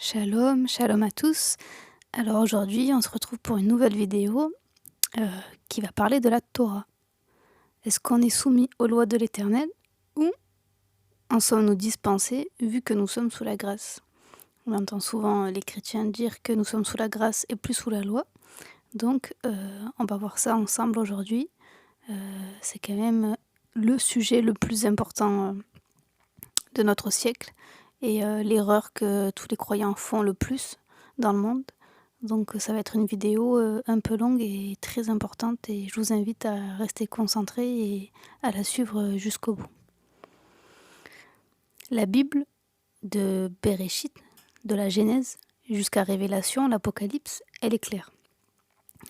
Shalom, shalom à tous. Alors aujourd'hui, on se retrouve pour une nouvelle vidéo euh, qui va parler de la Torah. Est-ce qu'on est soumis aux lois de l'Éternel ou en sommes-nous dispensés vu que nous sommes sous la grâce? On entend souvent les chrétiens dire que nous sommes sous la grâce et plus sous la loi. Donc on va voir ça ensemble aujourd'hui. C'est quand même le sujet le plus important de notre siècle et l'erreur que tous les croyants font le plus dans le monde. Donc ça va être une vidéo un peu longue et très importante et je vous invite à rester concentré et à la suivre jusqu'au bout. La Bible, de Bereshit, de la Genèse jusqu'à Révélation, l'Apocalypse, elle est claire.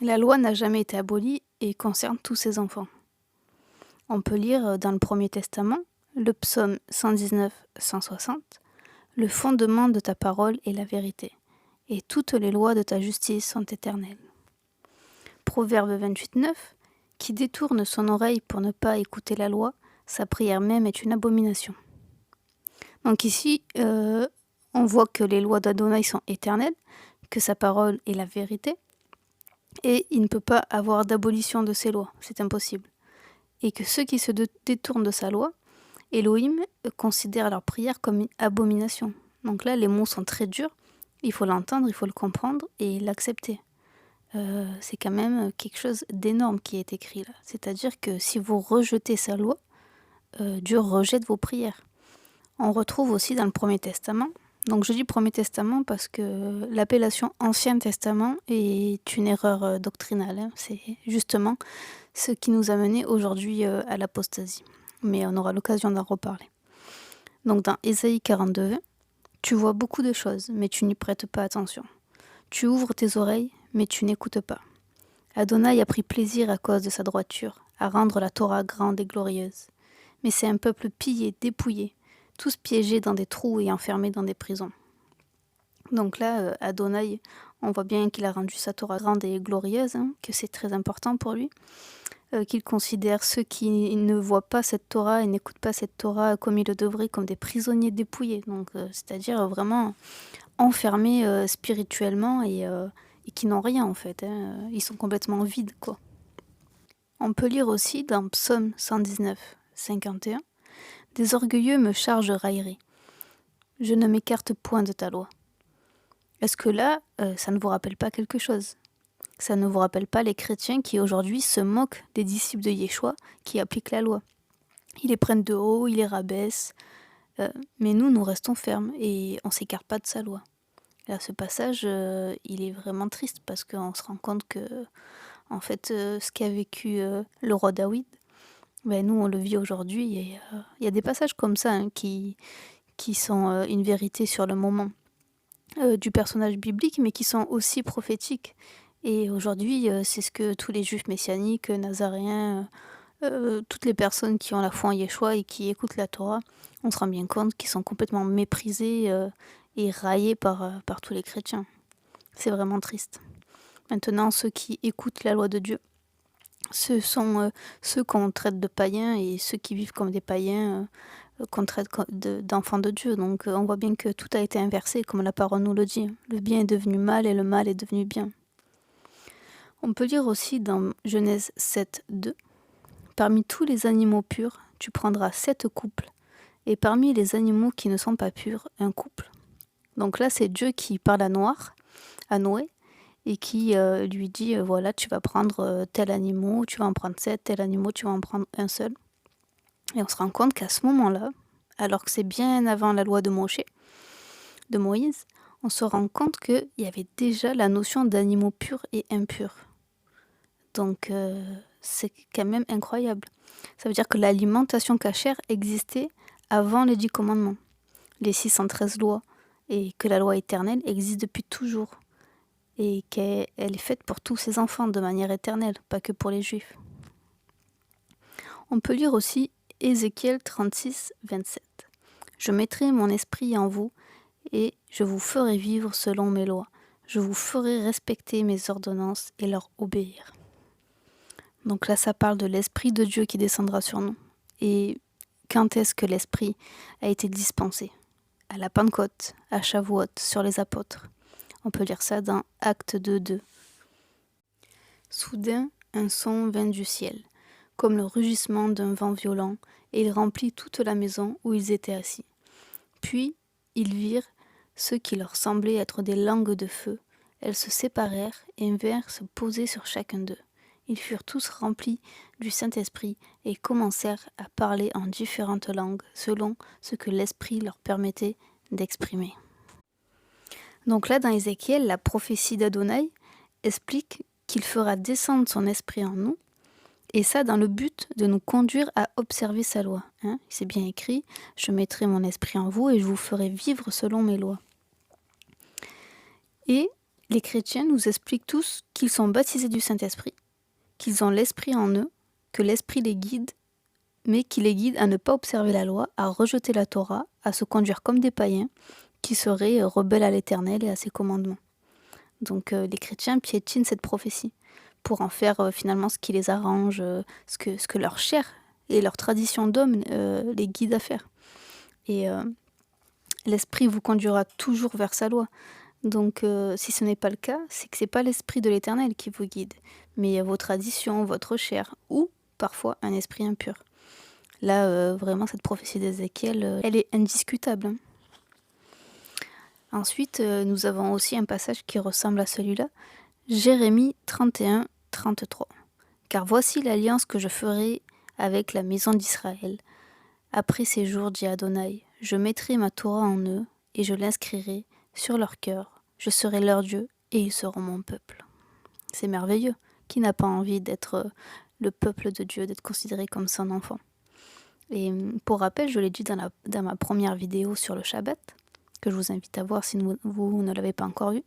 La loi n'a jamais été abolie et concerne tous ses enfants. On peut lire dans le Premier Testament, le psaume 119-160, « Le fondement de ta parole est la vérité, et toutes les lois de ta justice sont éternelles. » Proverbe 28-9, « Qui détourne son oreille pour ne pas écouter la loi, sa prière même est une abomination. » Donc ici, on voit que les lois d'Adonai sont éternelles, que sa parole est la vérité, et il ne peut pas avoir d'abolition de ses lois, c'est impossible. Et que ceux qui se détournent de sa loi, Elohim considère leur prière comme une abomination. Donc là, les mots sont très durs, il faut l'entendre, il faut le comprendre et l'accepter. C'est quand même quelque chose d'énorme qui est écrit là. C'est-à-dire que si vous rejetez sa loi, Dieu rejette vos prières. On retrouve aussi dans le Premier Testament. Donc je dis Premier Testament parce que l'appellation Ancien Testament est une erreur doctrinale. Hein. C'est justement ce qui nous a mené aujourd'hui à l'apostasie. Mais on aura l'occasion d'en reparler. Donc dans Ésaïe 42, tu vois beaucoup de choses, mais tu n'y prêtes pas attention. Tu ouvres tes oreilles, mais tu n'écoutes pas. Adonai a pris plaisir à cause de sa droiture, à rendre la Torah grande et glorieuse. Mais c'est un peuple pillé, dépouillé, tous piégés dans des trous et enfermés dans des prisons. Donc là, Adonai, on voit bien qu'il a rendu sa Torah grande et glorieuse, hein, que c'est très important pour lui, qu'il considère ceux qui ne voient pas cette Torah et n'écoutent pas cette Torah comme il le devrait, comme des prisonniers dépouillés. Donc, c'est-à-dire vraiment enfermés spirituellement et qui n'ont rien en fait. Hein. Ils sont complètement vides, quoi. On peut lire aussi dans Psaume 119, 51, « Des orgueilleux me chargent raillerie. Je ne m'écarte point de ta loi. » Est-ce que là, ça ne vous rappelle pas quelque chose ? Ça ne vous rappelle pas les chrétiens qui aujourd'hui se moquent des disciples de Yeshua qui appliquent la loi. Ils les prennent de haut, ils les rabaissent, mais nous restons fermes et on ne s'écarte pas de sa loi. Là, ce passage, il est vraiment triste parce qu'on se rend compte que, en fait, ce qu'a vécu le roi David, ben, nous, on le vit aujourd'hui. Et il y a des passages comme ça hein, qui sont une vérité sur le moment du personnage biblique, mais qui sont aussi prophétiques. Et aujourd'hui, c'est ce que tous les juifs messianiques, nazaréens, toutes les personnes qui ont la foi en Yeshua et qui écoutent la Torah, on se rend bien compte qu'ils sont complètement méprisés et raillés par tous les chrétiens. C'est vraiment triste. Maintenant, ceux qui écoutent la loi de Dieu, ce sont ceux qu'on traite de païens et ceux qui vivent comme des païens qu'on traite d'enfants de Dieu. Donc on voit bien que tout a été inversé, comme la parole nous le dit. Le bien est devenu mal et le mal est devenu bien. On peut lire aussi dans Genèse 7, 2, « Parmi tous les animaux purs, tu prendras 7 couples, et parmi les animaux qui ne sont pas purs, un couple. » Donc là, c'est Dieu qui parle à Noé, et qui lui dit, voilà, tu vas prendre tel animal, tu vas en prendre 7, tel animal, tu vas en prendre un seul. Et on se rend compte qu'à ce moment-là, alors que c'est bien avant la loi de Moïse, on se rend compte qu'il y avait déjà la notion d'animaux purs et impurs. Donc c'est quand même incroyable. Ça veut dire que l'alimentation cachère existait avant les 10 commandements, les 613 lois, et que la loi éternelle existe depuis toujours. Et qu'elle est faite pour tous ses enfants de manière éternelle, pas que pour les juifs. On peut lire aussi Ézéchiel 36, 27. « Je mettrai mon esprit en vous, et je vous ferai vivre selon mes lois. Je vous ferai respecter mes ordonnances et leur obéir. » Donc là, ça parle de l'Esprit de Dieu qui descendra sur nous. Et quand est-ce que l'Esprit a été dispensé ? à la Pentecôte, à Shavuot, sur les apôtres. On peut lire ça dans Actes 2:2. Soudain, un son vint du ciel, comme le rugissement d'un vent violent, et il remplit toute la maison où ils étaient assis. Puis, ils virent ce qui leur semblait être des langues de feu. Elles se séparèrent et vinrent se poser sur chacun d'eux. Ils furent tous remplis du Saint-Esprit et commencèrent à parler en différentes langues, selon ce que l'Esprit leur permettait d'exprimer. Donc là, dans Ézéchiel, la prophétie d'Adonai explique qu'il fera descendre son esprit en nous, et ça dans le but de nous conduire à observer sa loi. C'est bien écrit, je mettrai mon esprit en vous et je vous ferai vivre selon mes lois. Et les chrétiens nous expliquent tous qu'ils sont baptisés du Saint-Esprit, qu'ils ont l'esprit en eux, que l'esprit les guide, mais qui les guide à ne pas observer la loi, à rejeter la Torah, à se conduire comme des païens, qui seraient rebelles à l'Éternel et à ses commandements. Donc les chrétiens piétinent cette prophétie pour en faire finalement ce qui les arrange, ce que leur chair et leur tradition d'homme les guident à faire. Et l'esprit vous conduira toujours vers sa loi. Donc si ce n'est pas le cas, c'est que ce n'est pas l'esprit de l'Éternel qui vous guide, mais vos traditions, votre chair, ou parfois un esprit impur. Là, vraiment, cette prophétie d'Ézéchiel, elle est indiscutable. Ensuite, nous avons aussi un passage qui ressemble à celui-là, Jérémie 31, 33. Car voici l'alliance que je ferai avec la maison d'Israël. Après ces jours, dit Adonai, je mettrai ma Torah en eux et je l'inscrirai sur leur cœur. Je serai leur Dieu et ils seront mon peuple. C'est merveilleux. Qui n'a pas envie d'être le peuple de Dieu, d'être considéré comme son enfant? Et pour rappel, je l'ai dit dans ma première vidéo sur le Shabbat, que je vous invite à voir si vous ne l'avez pas encore vu.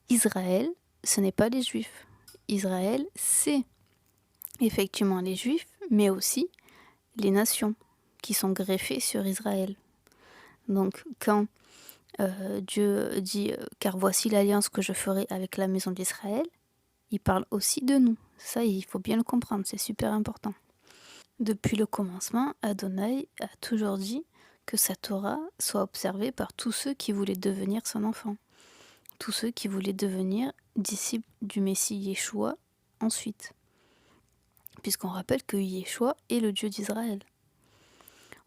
Israël, ce n'est pas les Juifs. Israël, c'est effectivement les Juifs, mais aussi les nations qui sont greffées sur Israël. Donc quand Dieu dit « Car voici l'alliance que je ferai avec la maison d'Israël », il parle aussi de nous. Ça, il faut bien le comprendre, c'est super important. Depuis le commencement, Adonai a toujours dit que sa Torah soit observée par tous ceux qui voulaient devenir son enfant. Tous ceux qui voulaient devenir disciples du Messie Yeshua ensuite. Puisqu'on rappelle que Yeshua est le Dieu d'Israël.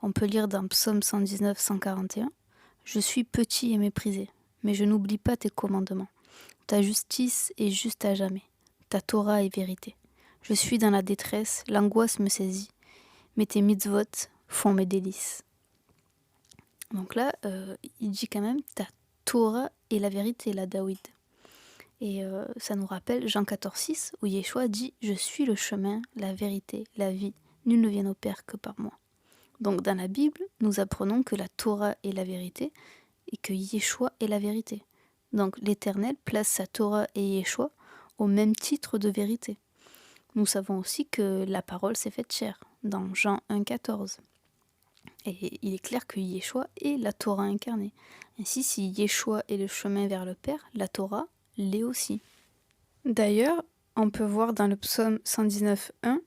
On peut lire dans Psaume 119, 141, « Je suis petit et méprisé, mais je n'oublie pas tes commandements. Ta justice est juste à jamais. Ta Torah est vérité. Je suis dans la détresse, l'angoisse me saisit, mais tes mitzvot font mes délices. » Donc là, il dit quand même « Ta Torah est la vérité », la David. Et ça nous rappelle Jean 14,6, où Yeshua dit « Je suis le chemin, la vérité, la vie. Nul ne vient au Père que par moi. » Donc dans la Bible, nous apprenons que la Torah est la vérité et que Yeshua est la vérité. Donc l'Éternel place sa Torah et Yeshua au même titre de vérité. Nous savons aussi que la parole s'est faite chair, dans Jean 1,14. Et il est clair que Yeshua est la Torah incarnée. Ainsi, si Yeshua est le chemin vers le Père, la Torah l'est aussi. D'ailleurs, on peut voir dans le psaume 119.1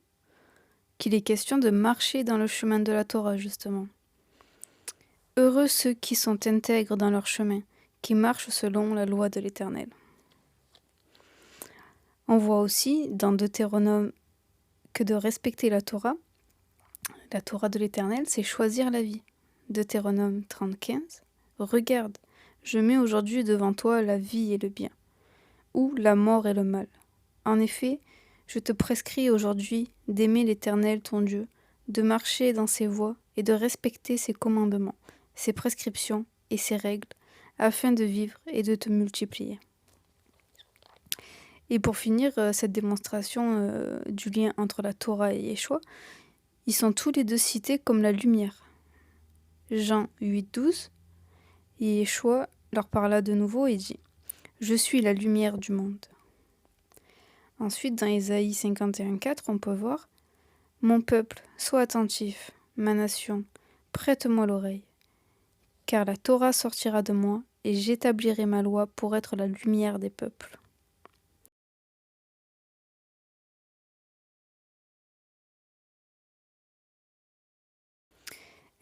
qu'il est question de marcher dans le chemin de la Torah, justement. Heureux ceux qui sont intègres dans leur chemin, qui marchent selon la loi de l'Éternel. On voit aussi dans Deutéronome que de respecter la Torah de l'Éternel, c'est choisir la vie. Deutéronome 30,15. Regarde, je mets aujourd'hui devant toi la vie et le bien, ou la mort et le mal. En effet, je te prescris aujourd'hui d'aimer l'Éternel ton Dieu, de marcher dans ses voies et de respecter ses commandements, ses prescriptions et ses règles, afin de vivre et de te multiplier. Et pour finir cette démonstration du lien entre la Torah et Yeshua, ils sont tous les deux cités comme la lumière. Jean 8,12, et Yeshua leur parla de nouveau et dit « Je suis la lumière du monde ». Ensuite, dans Ésaïe 51,4, on peut voir « Mon peuple, sois attentif, ma nation, prête-moi l'oreille, car la Torah sortira de moi et j'établirai ma loi pour être la lumière des peuples. »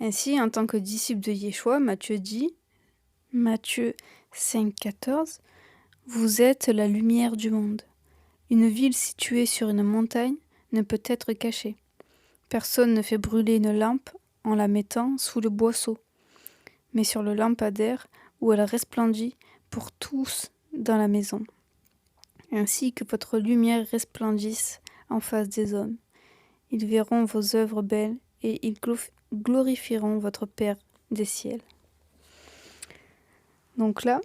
Ainsi, en tant que disciple de Yeshua, Matthieu dit Matthieu 5,14. Vous êtes la lumière du monde. Une ville située sur une montagne ne peut être cachée. Personne ne fait brûler une lampe en la mettant sous le boisseau, mais sur le lampadaire où elle resplendit pour tous dans la maison. Ainsi que votre lumière resplendisse en face des hommes. Ils verront vos œuvres belles et ils glorifieront votre Père des ciels. Donc là,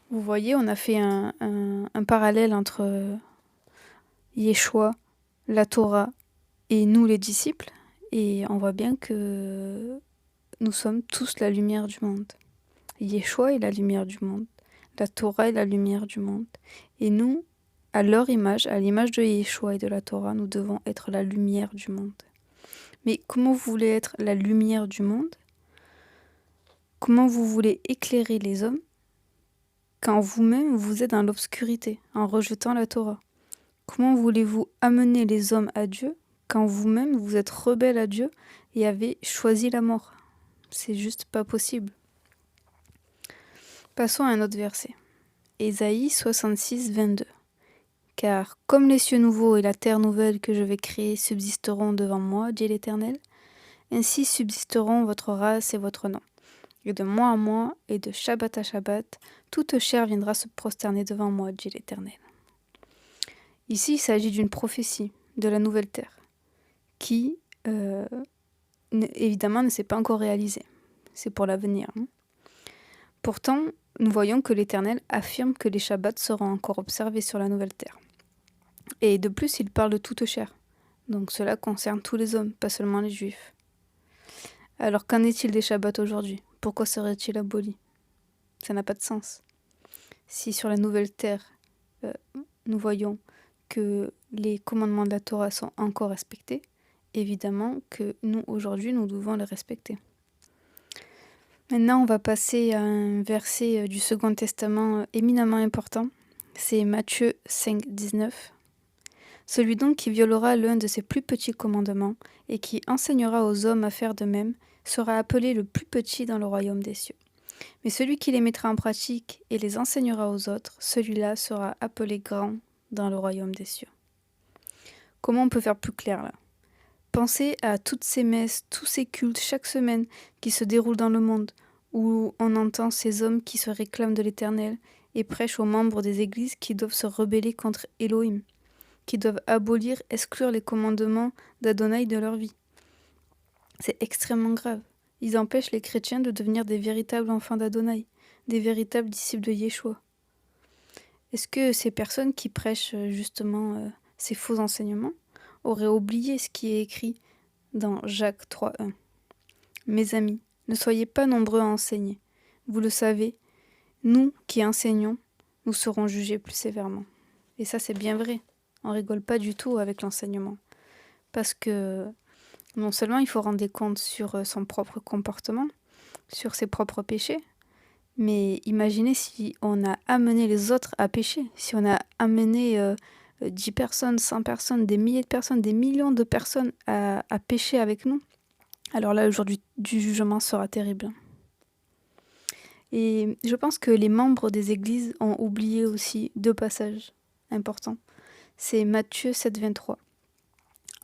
vous voyez, on a fait un parallèle entre Yeshua, la Torah et nous les disciples, et on voit bien que nous sommes tous la lumière du monde. Yeshua est la lumière du monde, la Torah est la lumière du monde, et nous, à leur image, à l'image de Yeshua et de la Torah, nous devons être la lumière du monde. Mais comment vous voulez être la lumière du monde? Comment vous voulez éclairer les hommes quand vous-même vous êtes dans l'obscurité, en rejetant la Torah? Comment voulez-vous amener les hommes à Dieu quand vous-même vous êtes rebelle à Dieu et avez choisi la mort? C'est juste pas possible. Passons à un autre verset. Ésaïe 66, 22. Car comme les cieux nouveaux et la terre nouvelle que je vais créer subsisteront devant moi, dit l'Éternel, ainsi subsisteront votre race et votre nom. Et de mois à mois et de Shabbat à Shabbat, toute chair viendra se prosterner devant moi, dit l'Éternel. Ici, il s'agit d'une prophétie de la nouvelle terre, qui, évidemment, ne s'est pas encore réalisée. C'est pour l'avenir. Pourtant, nous voyons que l'Éternel affirme que les Shabbats seront encore observés sur la nouvelle terre. Et de plus, il parle de toute chair. Donc cela concerne tous les hommes, pas seulement les Juifs. Alors qu'en est-il des Shabbats aujourd'hui? Pourquoi serait-il aboli? Ça n'a pas de sens. Si sur la nouvelle terre, nous voyons que les commandements de la Torah sont encore respectés, évidemment que nous, aujourd'hui, nous devons les respecter. Maintenant, on va passer à un verset du Second Testament éminemment important. C'est Matthieu 5, 19. Celui donc qui violera l'un de ses plus petits commandements et qui enseignera aux hommes à faire de même sera appelé le plus petit dans le royaume des cieux. Mais celui qui les mettra en pratique et les enseignera aux autres, celui-là sera appelé grand dans le royaume des cieux. Comment on peut faire plus clair là? Pensez à toutes ces messes, tous ces cultes chaque semaine qui se déroulent dans le monde, où on entend ces hommes qui se réclament de l'Éternel et prêchent aux membres des églises qui doivent se rebeller contre Elohim, qui doivent abolir, exclure les commandements d'Adonai de leur vie. C'est extrêmement grave. Ils empêchent les chrétiens de devenir des véritables enfants d'Adonai, des véritables disciples de Yeshua. Est-ce que ces personnes qui prêchent justement ces faux enseignements auraient oublié ce qui est écrit dans Jacques 3:1? Mes amis, ne soyez pas nombreux à enseigner. Vous le savez, nous qui enseignons, nous serons jugés plus sévèrement. Et ça, c'est bien vrai. On rigole pas du tout avec l'enseignement. Parce que non seulement il faut rendre des comptes sur son propre comportement, sur ses propres péchés, mais imaginez si on a amené les autres à pécher, si on a amené 10 personnes, 100 personnes, des milliers de personnes, des millions de personnes à pécher avec nous. Alors là, le jour du jugement sera terrible. Et je pense que les membres des églises ont oublié aussi 2 passages importants. C'est Matthieu 7, 23.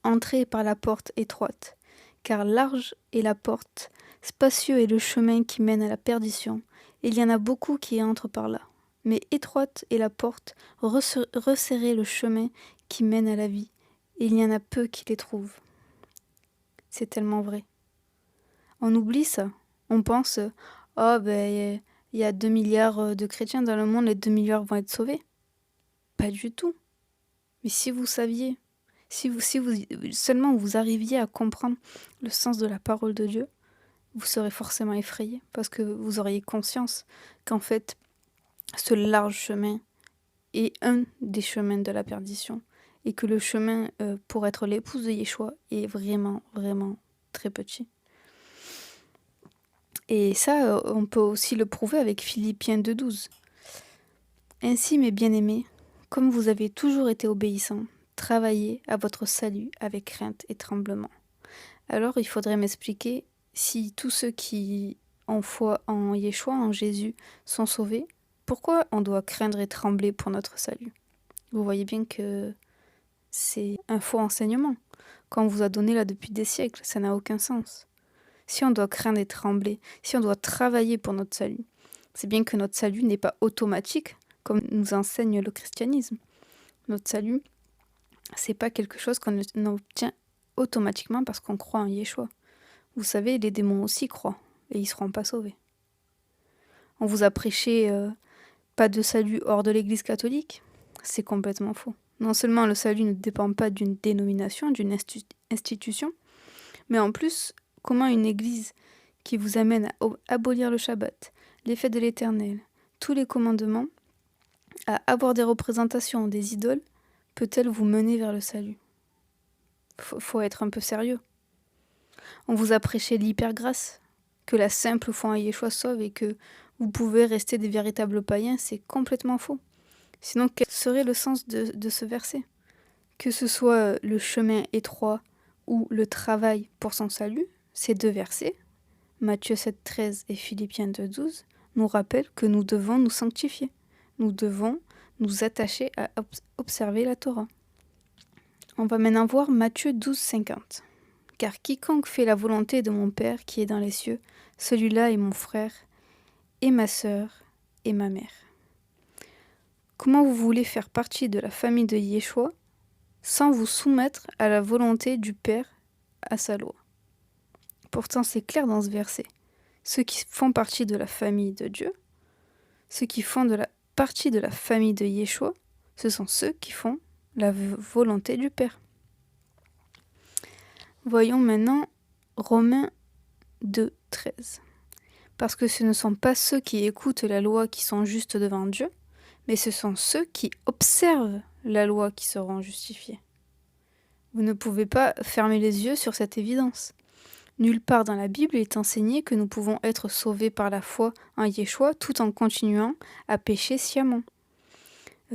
Entrez par la porte étroite, car large est la porte, spacieux est le chemin qui mène à la perdition, et il y en a beaucoup qui entrent par là. Mais étroite est la porte, resserrez le chemin qui mène à la vie, et il y en a peu qui les trouvent. C'est tellement vrai. On oublie ça. On pense, oh ben, il y a 2 milliards de chrétiens dans le monde, les 2 milliards vont être sauvés. Pas du tout. Mais si vous saviez, si vous seulement vous arriviez à comprendre le sens de la parole de Dieu, vous serez forcément effrayé, parce que vous auriez conscience qu'en fait, ce large chemin est un des chemins de la perdition, et que le chemin pour être l'épouse de Yeshua est vraiment, vraiment très petit. Et ça, on peut aussi le prouver avec Philippiens 2,12. Ainsi, mes bien-aimés, comme vous avez toujours été obéissants, travaillez à votre salut avec crainte et tremblement. Alors, il faudrait m'expliquer si tous ceux qui en foi en Yeshua, en Jésus, sont sauvés, pourquoi on doit craindre et trembler pour notre salut? Vous voyez bien que c'est un faux enseignement qu'on vous a donné là depuis des siècles, ça n'a aucun sens. Si on doit craindre et trembler, si on doit travailler pour notre salut, c'est bien que notre salut n'est pas automatique, comme nous enseigne le christianisme. Notre salut, c'est pas quelque chose qu'on obtient automatiquement parce qu'on croit en Yeshua. Vous savez, les démons aussi croient, et ils ne seront pas sauvés. On vous a prêché pas de salut hors de l'Église catholique, c'est complètement faux. Non seulement le salut ne dépend pas d'une dénomination, d'une institution, mais en plus, comment une Église qui vous amène à abolir le Shabbat, les fêtes de l'Éternel, tous les commandements, à avoir des représentations des idoles, peut-elle vous mener vers le salut? Faut être un peu sérieux. On vous a prêché l'hypergrâce, que la simple foi en Yeshua sauve et que vous pouvez rester des véritables païens, c'est complètement faux. Sinon, quel serait le sens de ce verset? Que ce soit le chemin étroit ou le travail pour son salut, ces deux versets, Matthieu 7,13 et Philippiens 2,12, nous rappellent que nous devons nous sanctifier. Nous devons nous attacher à observer la Torah. On va maintenant voir Matthieu 12,50. Car quiconque fait la volonté de mon Père qui est dans les cieux, celui-là est mon frère, et ma sœur, et ma mère. Comment vous voulez faire partie de la famille de Yeshua sans vous soumettre à la volonté du Père, à sa loi? Pourtant, c'est clair dans ce verset. Ceux qui font partie de la famille de Dieu, ceux qui font partie de la famille de Yeshua, ce sont ceux qui font la volonté du Père. Voyons maintenant Romains 2,13. Parce que ce ne sont pas ceux qui écoutent la loi qui sont justes devant Dieu, mais ce sont ceux qui observent la loi qui seront justifiés. Vous ne pouvez pas fermer les yeux sur cette évidence. Nulle part dans la Bible il est enseigné que nous pouvons être sauvés par la foi en Yeshua tout en continuant à pécher sciemment.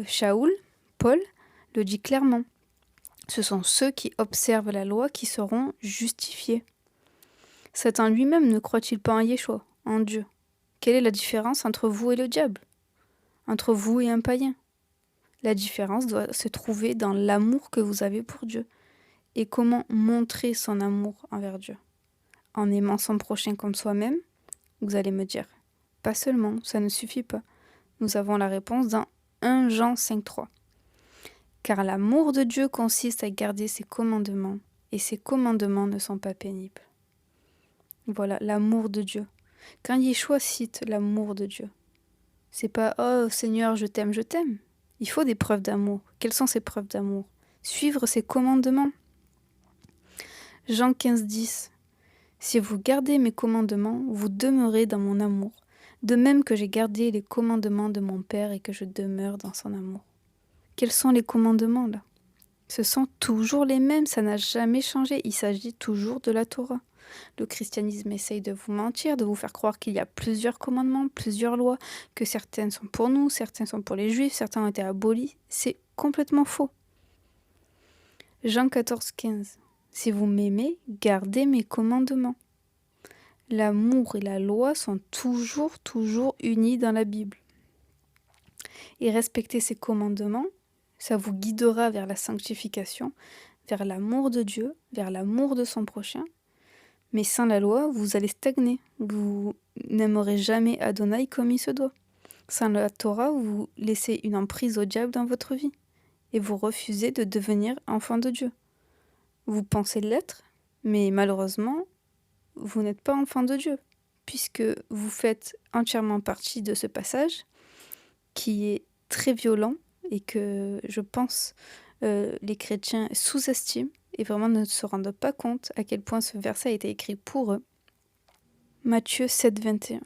Shaoul, Paul, le dit clairement. Ce sont ceux qui observent la loi qui seront justifiés. Satan lui-même ne croit-il pas en Yeshua, en Dieu? Quelle est la différence entre vous et le diable? Entre vous et un païen? La différence doit se trouver dans l'amour que vous avez pour Dieu. Et comment montrer son amour envers Dieu? En aimant son prochain comme soi-même? Vous allez me dire, pas seulement, ça ne suffit pas. Nous avons la réponse dans 1 Jean 5,3. Car l'amour de Dieu consiste à garder ses commandements, et ses commandements ne sont pas pénibles. Voilà, l'amour de Dieu. Quand Yeshua cite l'amour de Dieu, c'est pas « Oh Seigneur, je t'aime, je t'aime ». Il faut des preuves d'amour. Quelles sont ces preuves d'amour? Suivre ses commandements. Jean 15,10. Si vous gardez mes commandements, vous demeurez dans mon amour, de même que j'ai gardé les commandements de mon Père et que je demeure dans son amour. Quels sont les commandements là? Ce sont toujours les mêmes, ça n'a jamais changé, il s'agit toujours de la Torah. Le christianisme essaye de vous mentir, de vous faire croire qu'il y a plusieurs commandements, plusieurs lois, que certaines sont pour nous, certaines sont pour les juifs, certains ont été abolis. C'est complètement faux. Jean 14,15. Si vous m'aimez, gardez mes commandements. L'amour et la loi sont toujours unis dans la Bible. Et respecter ces commandements, ça vous guidera vers la sanctification, vers l'amour de Dieu, vers l'amour de son prochain. Mais sans la loi, vous allez stagner. Vous n'aimerez jamais Adonai comme il se doit. Sans la Torah, vous laissez une emprise au diable dans votre vie. Et vous refusez de devenir enfant de Dieu. Vous pensez l'être, mais malheureusement, vous n'êtes pas enfant de Dieu, puisque vous faites entièrement partie de ce passage qui est très violent et que je pense les chrétiens sous-estiment et vraiment ne se rendent pas compte à quel point ce verset a été écrit pour eux. Matthieu 7,21.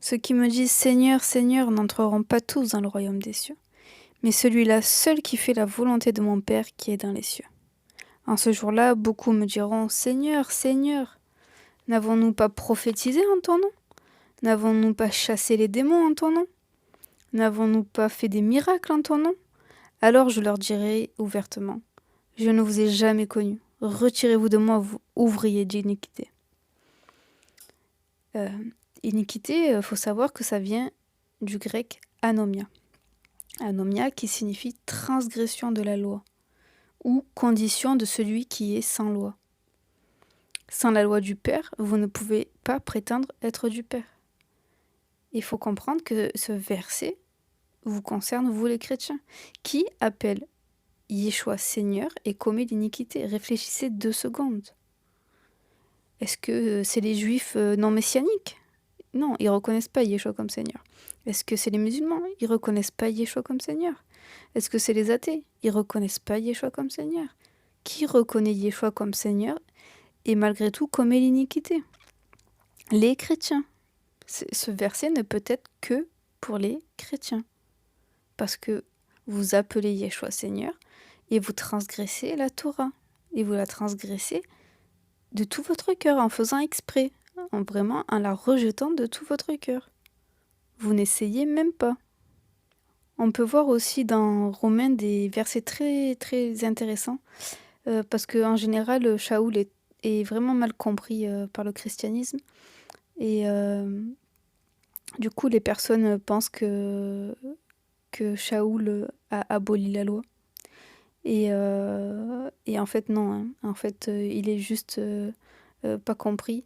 Ceux qui me disent Seigneur, Seigneur n'entreront pas tous dans le royaume des cieux, mais celui-là seul qui fait la volonté de mon Père qui est dans les cieux. En ce jour-là, beaucoup me diront Seigneur, Seigneur, n'avons-nous pas prophétisé en ton nom? N'avons-nous pas chassé les démons en ton nom? N'avons-nous pas fait des miracles en ton nom? Alors je leur dirai ouvertement, je ne vous ai jamais connu. Retirez-vous de moi, vous ouvriers d'iniquité. Iniquité, faut savoir que ça vient du grec anomia. Anomia qui signifie transgression de la loi ou condition de celui qui est sans loi. Sans la loi du Père, vous ne pouvez pas prétendre être du Père. Il faut comprendre que ce verset vous concerne, vous les chrétiens, qui appelle Yeshua Seigneur et commet l'iniquité. Réfléchissez 2 secondes. Est-ce que c'est les juifs non messianiques? Non, ils ne reconnaissent pas Yeshua comme Seigneur. Est-ce que c'est les musulmans? Ils ne reconnaissent pas Yeshua comme Seigneur. Est-ce que c'est les athées? Ils ne reconnaissent pas Yeshua comme Seigneur. Qui reconnaît Yeshua comme Seigneur et malgré tout commet l'iniquité? Les chrétiens. Ce verset ne peut être que pour les chrétiens. Parce que vous appelez Yeshua Seigneur et vous transgressez la Torah. Et vous la transgressez de tout votre cœur en faisant exprès. Vraiment en la rejetant de tout votre cœur. Vous n'essayez même pas. On peut voir aussi dans Romains des versets très très intéressants parce qu'en général Shaoul est vraiment mal compris par le christianisme et du coup les personnes pensent que Shaoul a aboli la loi et en fait non, hein. En fait il est juste pas compris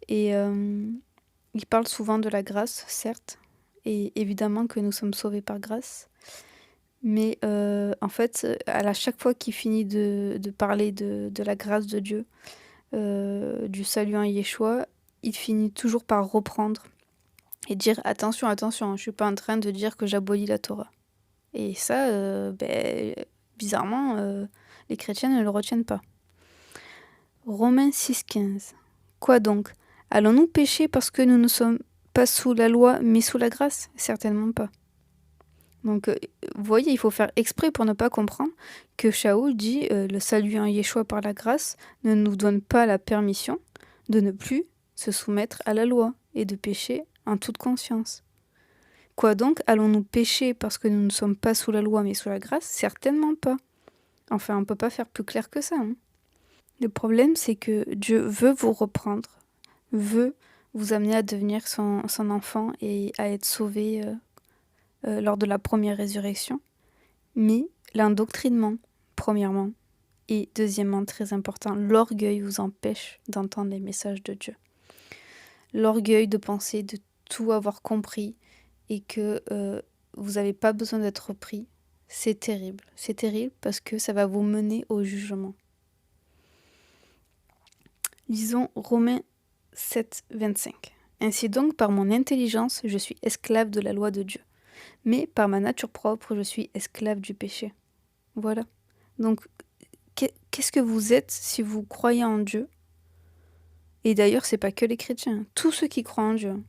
et il parle souvent de la grâce, certes, et évidemment que nous sommes sauvés par grâce. Mais en fait, à chaque fois qu'il finit de parler de la grâce de Dieu, du salut en Yeshua, il finit toujours par reprendre et dire attention, attention, je suis pas en train de dire que j'abolis la Torah. Et ça, bizarrement, les chrétiens ne le retiennent pas. Romains 6,15. Quoi donc? Allons-nous pécher parce que nous ne sommes pas sous la loi, mais sous la grâce? Certainement pas. Donc, vous voyez, il faut faire exprès pour ne pas comprendre que Shaoul dit le salut en Yeshua par la grâce ne nous donne pas la permission de ne plus se soumettre à la loi et de pécher en toute conscience. Quoi donc? Allons-nous pécher parce que nous ne sommes pas sous la loi mais sous la grâce? Certainement pas. Enfin, on ne peut pas faire plus clair que ça, hein. Le problème, c'est que Dieu veut vous reprendre, veut vous amener à devenir son enfant et à être sauvé lors de la première résurrection. Mais l'endoctrinement, premièrement, et deuxièmement, très important, l'orgueil vous empêche d'entendre les messages de Dieu. L'orgueil de penser de tout avoir compris et que vous n'avez pas besoin d'être pris, c'est terrible. C'est terrible parce que ça va vous mener au jugement. Lisons Romains 7, 25. Ainsi donc, par mon intelligence, je suis esclave de la loi de Dieu. Mais par ma nature propre, je suis esclave du péché. Voilà. Donc, qu'est-ce que vous êtes si vous croyez en Dieu? Et d'ailleurs, c'est pas que les chrétiens. Tous ceux qui croient en Dieu.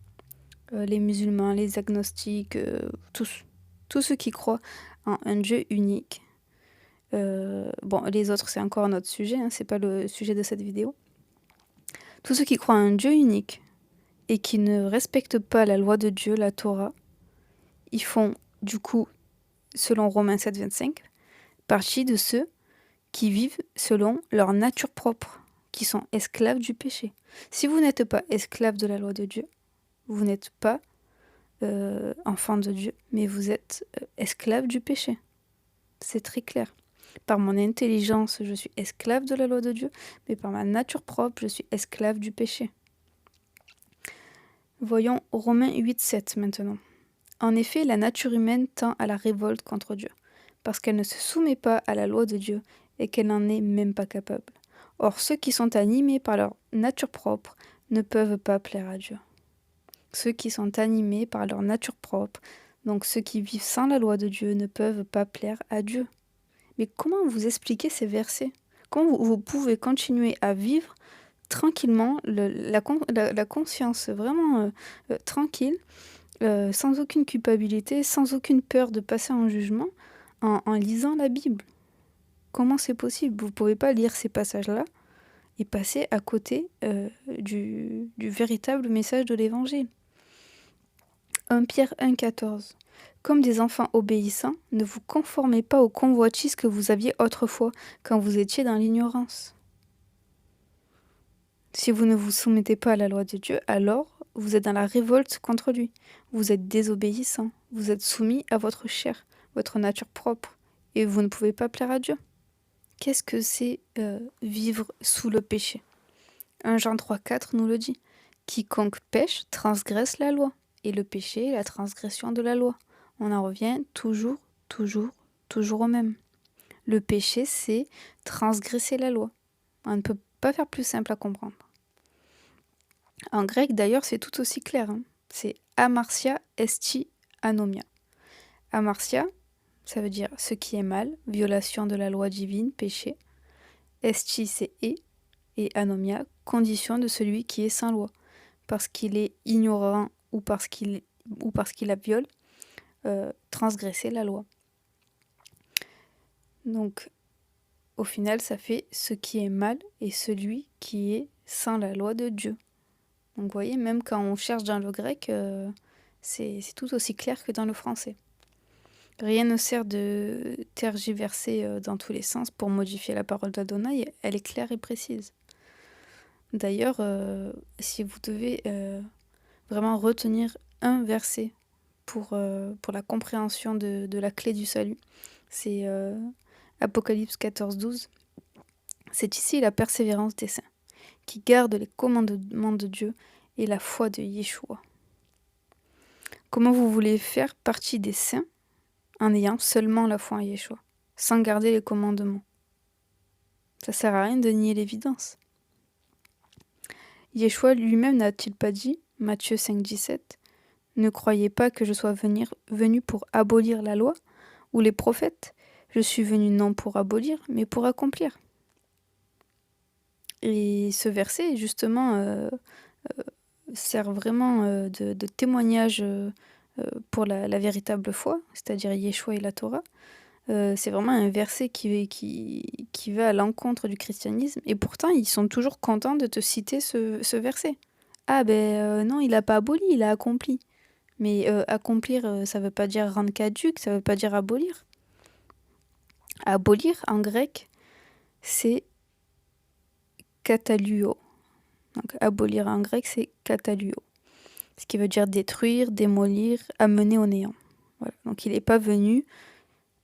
Les musulmans, les agnostiques, tous. Tous ceux qui croient en un Dieu unique. Bon, les autres, c'est encore un autre sujet. Hein, c'est pas le sujet de cette vidéo. Tous ceux qui croient en un Dieu unique et qui ne respectent pas la loi de Dieu, la Torah, ils font, du coup, selon Romains 7, 25, partie de ceux qui vivent selon leur nature propre, qui sont esclaves du péché. Si vous n'êtes pas esclave de la loi de Dieu, vous n'êtes pas enfant de Dieu, mais vous êtes esclave du péché. C'est très clair. Par mon intelligence, je suis esclave de la loi de Dieu, mais par ma nature propre, je suis esclave du péché. Voyons Romains 8, 7 maintenant. En effet, la nature humaine tend à la révolte contre Dieu, parce qu'elle ne se soumet pas à la loi de Dieu et qu'elle n'en est même pas capable. Or, ceux qui sont animés par leur nature propre ne peuvent pas plaire à Dieu. Ceux qui sont animés par leur nature propre, donc ceux qui vivent sans la loi de Dieu, ne peuvent pas plaire à Dieu. Mais comment vous expliquez ces versets? Comment vous pouvez continuer à vivre tranquillement, la conscience vraiment tranquille, sans aucune culpabilité, sans aucune peur de passer en jugement, en lisant la Bible? Comment c'est possible? Vous ne pouvez pas lire ces passages-là et passer à côté du véritable message de l'Évangile. 1 Pierre 1, 14. Comme des enfants obéissants, ne vous conformez pas aux convoitises que vous aviez autrefois, quand vous étiez dans l'ignorance. Si vous ne vous soumettez pas à la loi de Dieu, alors vous êtes dans la révolte contre lui. Vous êtes désobéissant. Vous êtes soumis à votre chair, votre nature propre. Et vous ne pouvez pas plaire à Dieu. Qu'est-ce que c'est vivre sous le péché? 1 Jean 3,4 nous le dit. Quiconque pêche transgresse la loi. Et le péché est la transgression de la loi. On en revient toujours, toujours, toujours au même. Le péché, c'est transgresser la loi. On ne peut pas faire plus simple à comprendre. En grec, d'ailleurs, c'est tout aussi clair. C'est amartia esti anomia. Amartia, ça veut dire ce qui est mal, violation de la loi divine, péché. Esti, c'est et anomia, condition de celui qui est sans loi. Parce qu'il est ignorant ou parce qu'il la viole, transgresser la loi. Donc, au final, ça fait ce qui est mal et celui qui est sans la loi de Dieu. Donc vous voyez, même quand on cherche dans le grec, c'est tout aussi clair que dans le français. Rien ne sert de tergiverser dans tous les sens pour modifier la parole d'Adonai, elle est claire et précise. D'ailleurs, si vous devez vraiment retenir un verset pour la compréhension de la clé du salut, c'est Apocalypse 14,12. C'est ici la persévérance des saints, qui gardent les commandements de Dieu et la foi de Yeshua. Comment vous voulez faire partie des saints en ayant seulement la foi en Yeshua, sans garder les commandements? Ça sert à rien de nier l'évidence. Yeshua lui-même n'a-t-il pas dit, Matthieu 5,17, « Ne croyez pas que je sois venu pour abolir la loi ou les prophètes. Je suis venu non pour abolir, mais pour accomplir. » Et ce verset, justement, sert vraiment de témoignage pour la véritable foi, c'est-à-dire Yeshua et la Torah. C'est vraiment un verset qui va à l'encontre du christianisme, et pourtant ils sont toujours contents de te citer ce verset. Ah non, il n'a pas aboli, il a accompli. Mais accomplir, ça ne veut pas dire rendre caduc, ça ne veut pas dire abolir. Abolir, en grec, c'est kataluo. Donc abolir en grec, c'est kataluo. Ce qui veut dire détruire, démolir, amener au néant. Voilà. Donc il n'est pas venu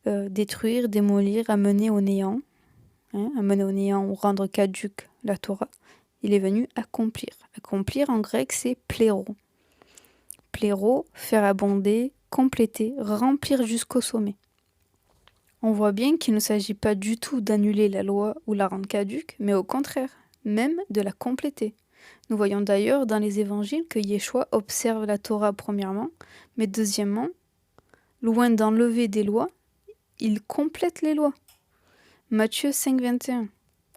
détruire, démolir, amener au néant. Amener au néant ou rendre caduque la Torah. Il est venu accomplir. Accomplir en grec, c'est pléro. Pléro, faire abonder, compléter, remplir jusqu'au sommet. On voit bien qu'il ne s'agit pas du tout d'annuler la loi ou la rendre caduque, mais au contraire, même de la compléter. Nous voyons d'ailleurs dans les évangiles que Yeshua observe la Torah premièrement, mais deuxièmement, loin d'enlever des lois, il complète les lois. Matthieu 5, 21.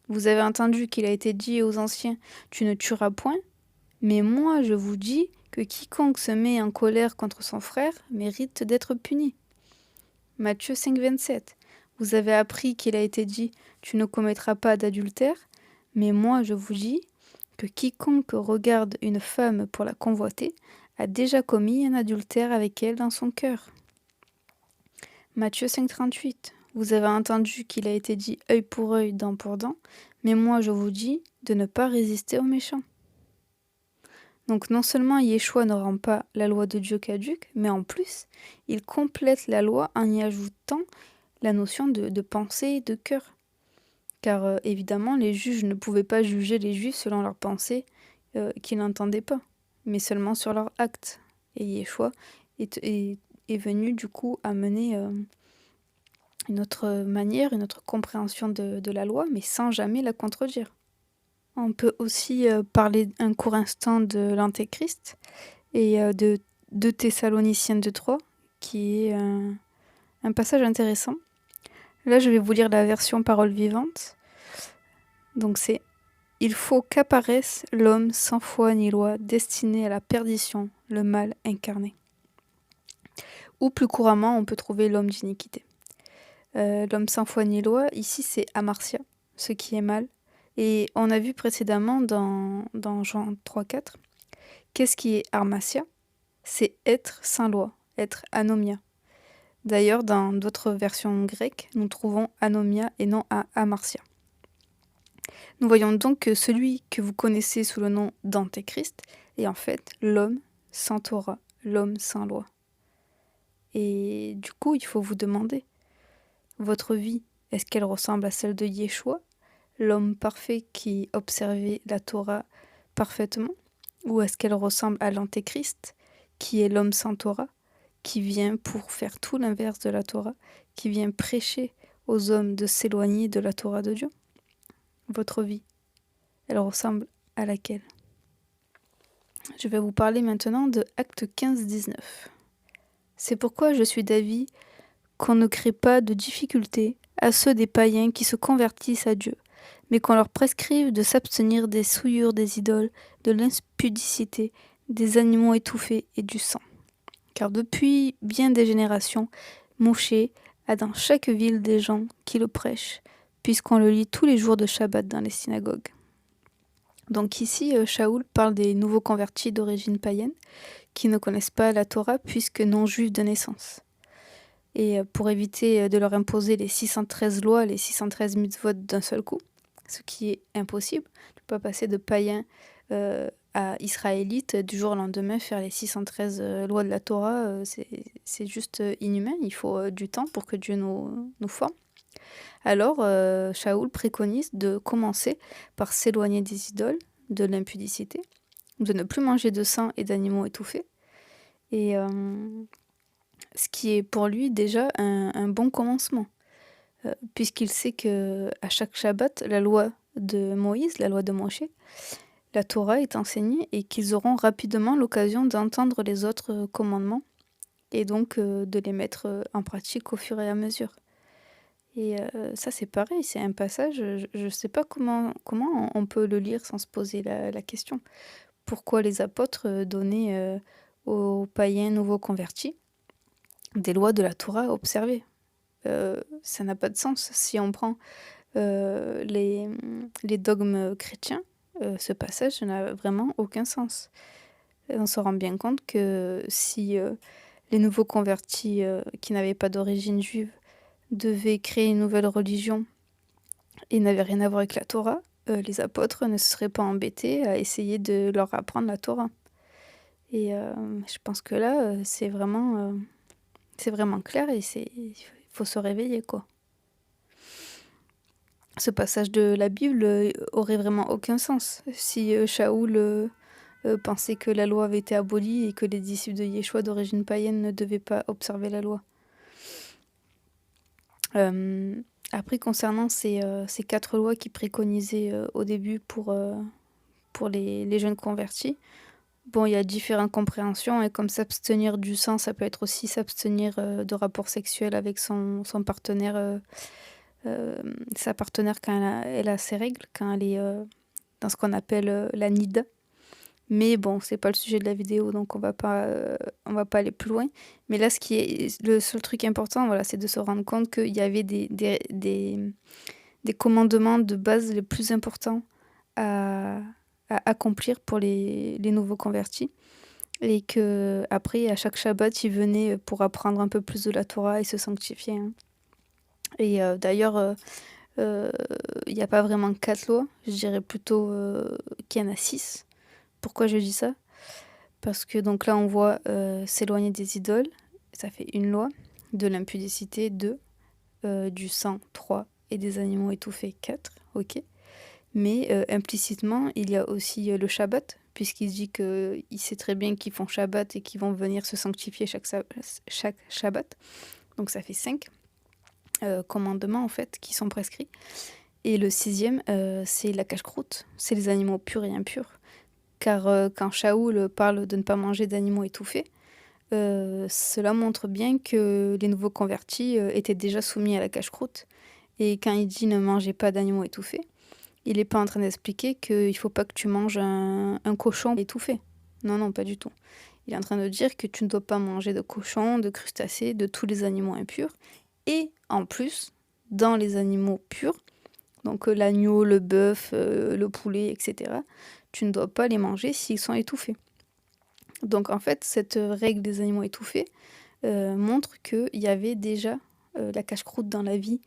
Vous avez entendu qu'il a été dit aux anciens, tu ne tueras point, mais moi je vous dis que quiconque se met en colère contre son frère mérite d'être puni. Matthieu 5, 27. Vous avez appris qu'il a été dit, tu ne commettras pas d'adultère, mais moi je vous dis que quiconque regarde une femme pour la convoiter a déjà commis un adultère avec elle dans son cœur. Matthieu 5, 38. Vous avez entendu qu'il a été dit œil pour œil, dent pour dent, mais moi je vous dis de ne pas résister aux méchants. Donc non seulement Yeshua ne rend pas la loi de Dieu caduque, mais en plus, il complète la loi en y ajoutant la notion de pensée et de cœur. Car évidemment, les juges ne pouvaient pas juger les juifs selon leurs pensées qu'ils n'entendaient pas, mais seulement sur leurs actes. Et Yeshua est venu du coup amener une autre manière, une autre compréhension de la loi, mais sans jamais la contredire. On peut aussi parler un court instant de l'Antéchrist et de 2 Thessaloniciens 2,3, qui est un passage intéressant. Là, je vais vous lire la version parole vivante. Donc c'est « Il faut qu'apparaisse l'homme sans foi ni loi, destiné à la perdition, le mal incarné. » Ou plus couramment, on peut trouver l'homme d'iniquité. L'homme sans foi ni loi, ici c'est amartia, ce qui est mal. Et on a vu précédemment dans Jean 3,4, qu'est-ce qui est armatia? C'est être sans loi, être anomia. D'ailleurs, dans d'autres versions grecques, nous trouvons anomia et non amartia. Nous voyons donc que celui que vous connaissez sous le nom d'Antéchrist est en fait l'homme sans Torah, l'homme sans loi. Et du coup, il faut vous demander, votre vie, est-ce qu'elle ressemble à celle de Yeshua, l'homme parfait qui observait la Torah parfaitement, ou est-ce qu'elle ressemble à l'Antéchrist, qui est l'homme sans Torah, qui vient pour faire tout l'inverse de la Torah, qui vient prêcher aux hommes de s'éloigner de la Torah de Dieu? Votre vie, elle ressemble à laquelle? Je vais vous parler maintenant de Acte 15-19. C'est pourquoi je suis d'avis qu'on ne crée pas de difficultés à ceux des païens qui se convertissent à Dieu, mais qu'on leur prescrive de s'abstenir des souillures des idoles, de l'impudicité, des animaux étouffés et du sang. Car depuis bien des générations, Mosché a dans chaque ville des gens qui le prêchent, puisqu'on le lit tous les jours de Shabbat dans les synagogues. Donc ici, Shaoul parle des nouveaux convertis d'origine païenne, qui ne connaissent pas la Torah puisque non juifs de naissance. Et pour éviter de leur imposer les 613 lois, les 613 mitzvot d'un seul coup, ce qui est impossible. Tu ne peux pas passer de païen à israélite du jour au lendemain, faire les 613 lois de la Torah, c'est juste inhumain. Il faut du temps pour que Dieu nous forme. Alors, Shaoul préconise de commencer par s'éloigner des idoles, de l'impudicité, de ne plus manger de sang et d'animaux étouffés. Et ce qui est pour lui déjà un bon commencement, puisqu'il sait que à chaque Shabbat, la loi de Moïse, la loi de Moshe, la Torah est enseignée et qu'ils auront rapidement l'occasion d'entendre les autres commandements et donc de les mettre en pratique au fur et à mesure. Et ça c'est pareil, c'est un passage, je ne sais pas comment on peut le lire sans se poser la question. Pourquoi les apôtres donnaient aux païens nouveaux convertis des lois de la Torah à observer? Ça n'a pas de sens. Si on prend les dogmes chrétiens, ce passage n'a vraiment aucun sens. Et on se rend bien compte que si les nouveaux convertis qui n'avaient pas d'origine juive devaient créer une nouvelle religion et n'avaient rien à voir avec la Torah, les apôtres ne se seraient pas embêtés à essayer de leur apprendre la Torah. Et je pense que là, c'est vraiment clair et il faut se réveiller, quoi. Ce passage de la Bible aurait vraiment aucun sens si Shaoul pensait que la loi avait été abolie et que les disciples de Yeshua d'origine païenne ne devaient pas observer la loi. Après, concernant ces 4 lois qu'il préconisait au début pour les jeunes convertis, bon, il y a différentes compréhensions et comme s'abstenir du sang, ça peut être aussi s'abstenir de rapports sexuels avec son partenaire, sa partenaire quand elle a ses règles, quand elle est dans ce qu'on appelle la nida. Mais bon, c'est pas le sujet de la vidéo, donc on va pas aller plus loin. Mais là, ce qui est le seul truc important, voilà, c'est de se rendre compte qu'il y avait des commandements de base les plus importants à accomplir pour les nouveaux convertis. Et que après, à chaque Shabbat, ils venaient pour apprendre un peu plus de la Torah et se sanctifier, hein. Et d'ailleurs, il n'y a pas vraiment 4 lois, je dirais plutôt qu'il y en a 6. Pourquoi je dis ça? Parce que donc là, on voit s'éloigner des idoles, ça fait une loi, de l'impudicité 2, du sang 3 et des animaux étouffés 4, ok. Mais implicitement, il y a aussi le Shabbat, puisqu'il dit qu'il sait très bien qu'ils font Shabbat et qu'ils vont venir se sanctifier chaque Shabbat. Donc ça fait 5 commandements en fait qui sont prescrits. Et le 6e, c'est la cache-croûte, c'est les animaux purs et impurs. Car quand Shaoul parle de ne pas manger d'animaux étouffés, cela montre bien que les nouveaux convertis étaient déjà soumis à la cache-croûte. Et quand il dit ne mangez pas d'animaux étouffés, il n'est pas en train d'expliquer qu'il ne faut pas que tu manges un cochon étouffé. Non, non, pas du tout. Il est en train de dire que tu ne dois pas manger de cochons, de crustacés, de tous les animaux impurs. Et en plus, dans les animaux purs, donc l'agneau, le bœuf, le poulet, etc., tu ne dois pas les manger s'ils sont étouffés. Donc en fait, cette règle des animaux étouffés montre qu'il y avait déjà la cache-croûte dans la vie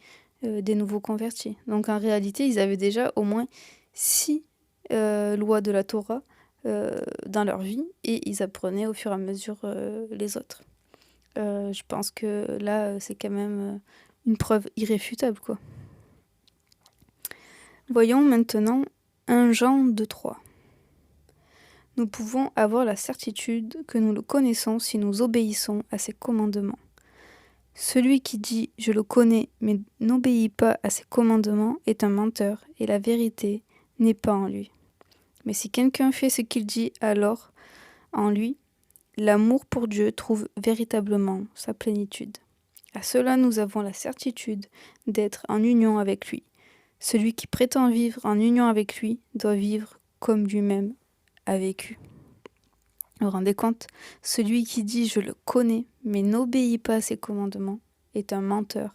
des nouveaux convertis. Donc en réalité, ils avaient déjà au moins 6 lois de la Torah dans leur vie et ils apprenaient au fur et à mesure les autres. Je pense que là, c'est quand même une preuve irréfutable, quoi. Voyons maintenant 1 Jean 2:3. Nous pouvons avoir la certitude que nous le connaissons si nous obéissons à ses commandements. Celui qui dit « je le connais » mais n'obéit pas à ses commandements est un menteur et la vérité n'est pas en lui. Mais si quelqu'un fait ce qu'il dit, alors, en lui, l'amour pour Dieu trouve véritablement sa plénitude. À cela, nous avons la certitude d'être en union avec lui. Celui qui prétend vivre en union avec lui doit vivre comme lui-même a vécu. Vous vous rendez compte? Celui qui dit « je le connais » mais n'obéit pas à ses commandements est un menteur.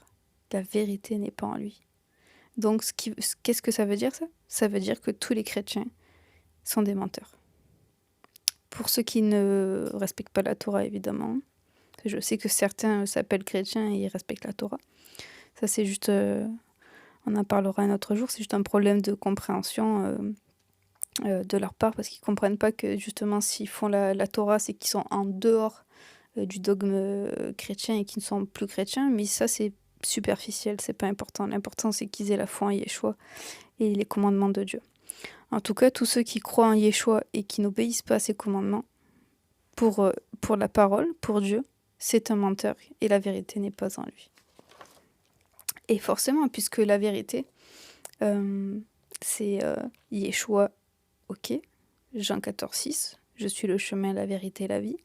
La vérité n'est pas en lui. Donc, qu'est-ce que ça veut dire, ça? Ça veut dire que tous les chrétiens sont des menteurs. Pour ceux qui ne respectent pas la Torah, évidemment. Je sais que certains s'appellent chrétiens et ils respectent la Torah. Ça, c'est juste... on en parlera un autre jour. C'est juste un problème de compréhension de leur part parce qu'ils ne comprennent pas que, justement, s'ils font la Torah, c'est qu'ils sont en dehors du dogme chrétien et qu'ils ne sont plus chrétiens. Mais ça, c'est superficiel, c'est pas important. L'important, c'est qu'ils aient la foi en Yeshua et les commandements de Dieu. En tout cas, tous ceux qui croient en Yeshua et qui n'obéissent pas à ses commandements, pour la parole, pour Dieu, c'est un menteur et la vérité n'est pas en lui. Et forcément, puisque la vérité, c'est Yeshua, ok, Jean 14,6, je suis le chemin, la vérité et la vie,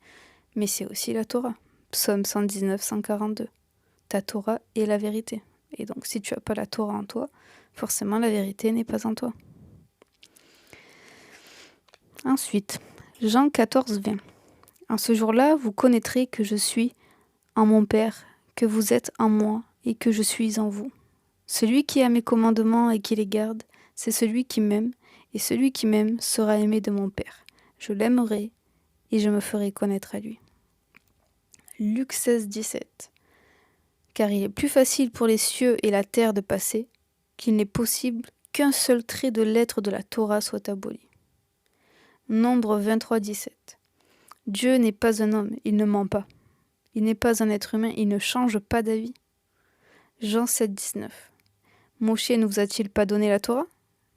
mais c'est aussi la Torah, Psaume 119, 142. Ta Torah est la vérité. Et donc, si tu n'as pas la Torah en toi, forcément, la vérité n'est pas en toi. Ensuite, Jean 14, 20. En ce jour-là, vous connaîtrez que je suis en mon Père, que vous êtes en moi et que je suis en vous. Celui qui a mes commandements et qui les garde, c'est celui qui m'aime, et celui qui m'aime sera aimé de mon Père. Je l'aimerai et je me ferai connaître à lui. Luc 16, 17. Car il est plus facile pour les cieux et la terre de passer qu'il n'est possible qu'un seul trait de lettre de la Torah soit aboli. Nombre 23, 17. Dieu n'est pas un homme, il ne ment pas. Il n'est pas un être humain, il ne change pas d'avis. Jean 7, 19. Moshe ne vous a-t-il pas donné la Torah?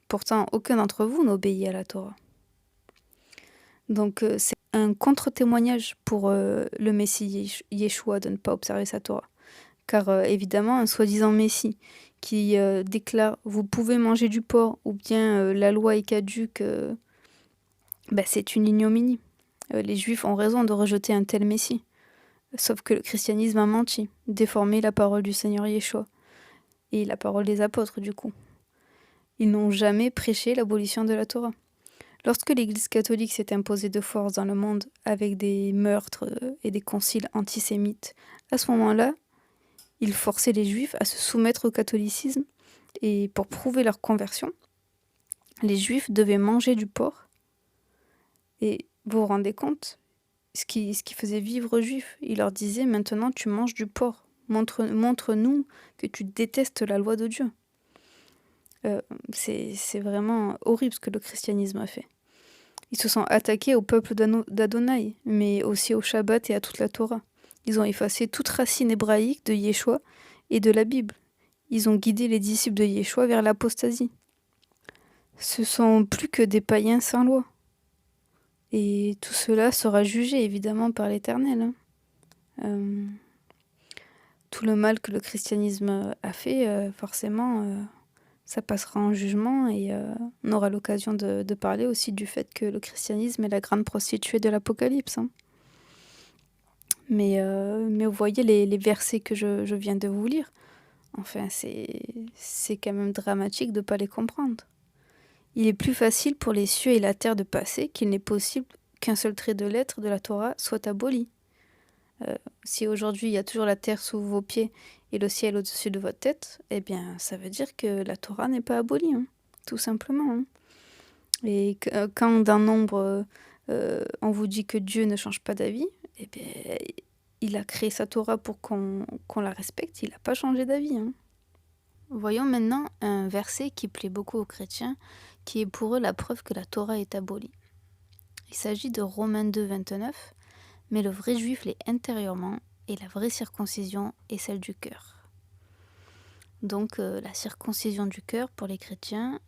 Pourtant, aucun d'entre vous n'obéit à la Torah. Donc, c'est un contre-témoignage pour le Messie Yeshua de ne pas observer sa Torah. Car évidemment, un soi-disant Messie qui déclare « vous pouvez manger du porc » ou bien la loi est caduque, c'est une ignominie. Les Juifs ont raison de rejeter un tel Messie. Sauf que le christianisme a menti, déformé la parole du Seigneur Yeshua et la parole des apôtres du coup. Ils n'ont jamais prêché l'abolition de la Torah. Lorsque l'Église catholique s'est imposée de force dans le monde avec des meurtres et des conciles antisémites, à ce moment-là, ils forçaient les Juifs à se soumettre au catholicisme et pour prouver leur conversion, les Juifs devaient manger du porc. Et vous vous rendez compte, ce qui faisait vivre aux Juifs, il leur disait « Maintenant tu manges du porc, montre-nous que tu détestes la loi de Dieu ». C'est vraiment horrible ce que le christianisme a fait. Ils se sont attaqués au peuple d'Adonai, mais aussi au Shabbat et à toute la Torah. Ils ont effacé toute racine hébraïque de Yeshua et de la Bible. Ils ont guidé les disciples de Yeshua vers l'apostasie. Ce sont plus que des païens sans loi. Et tout cela sera jugé évidemment par l'Éternel. Tout le mal que le christianisme a fait, forcément, ça passera en jugement et on aura l'occasion de parler aussi du fait que le christianisme est la grande prostituée de l'Apocalypse. Mais vous voyez les versets que je viens de vous lire. Enfin, c'est quand même dramatique de ne pas les comprendre. Il est plus facile pour les cieux et la terre de passer qu'il n'est possible qu'un seul trait de lettre de la Torah soit aboli. Si aujourd'hui il y a toujours la terre sous vos pieds et le ciel au-dessus de votre tête, eh bien ça veut dire que la Torah n'est pas abolie, tout simplement. Et quand dans Nombre on vous dit que Dieu ne change pas d'avis, eh bien il a créé sa Torah pour qu'on la respecte, il n'a pas changé d'avis. Voyons maintenant un verset qui plaît beaucoup aux chrétiens, qui est pour eux la preuve que la Torah est abolie. Il s'agit de Romains 2, 29. Mais le vrai juif l'est intérieurement, et la vraie circoncision est celle du cœur. Donc la circoncision du cœur pour les chrétiens,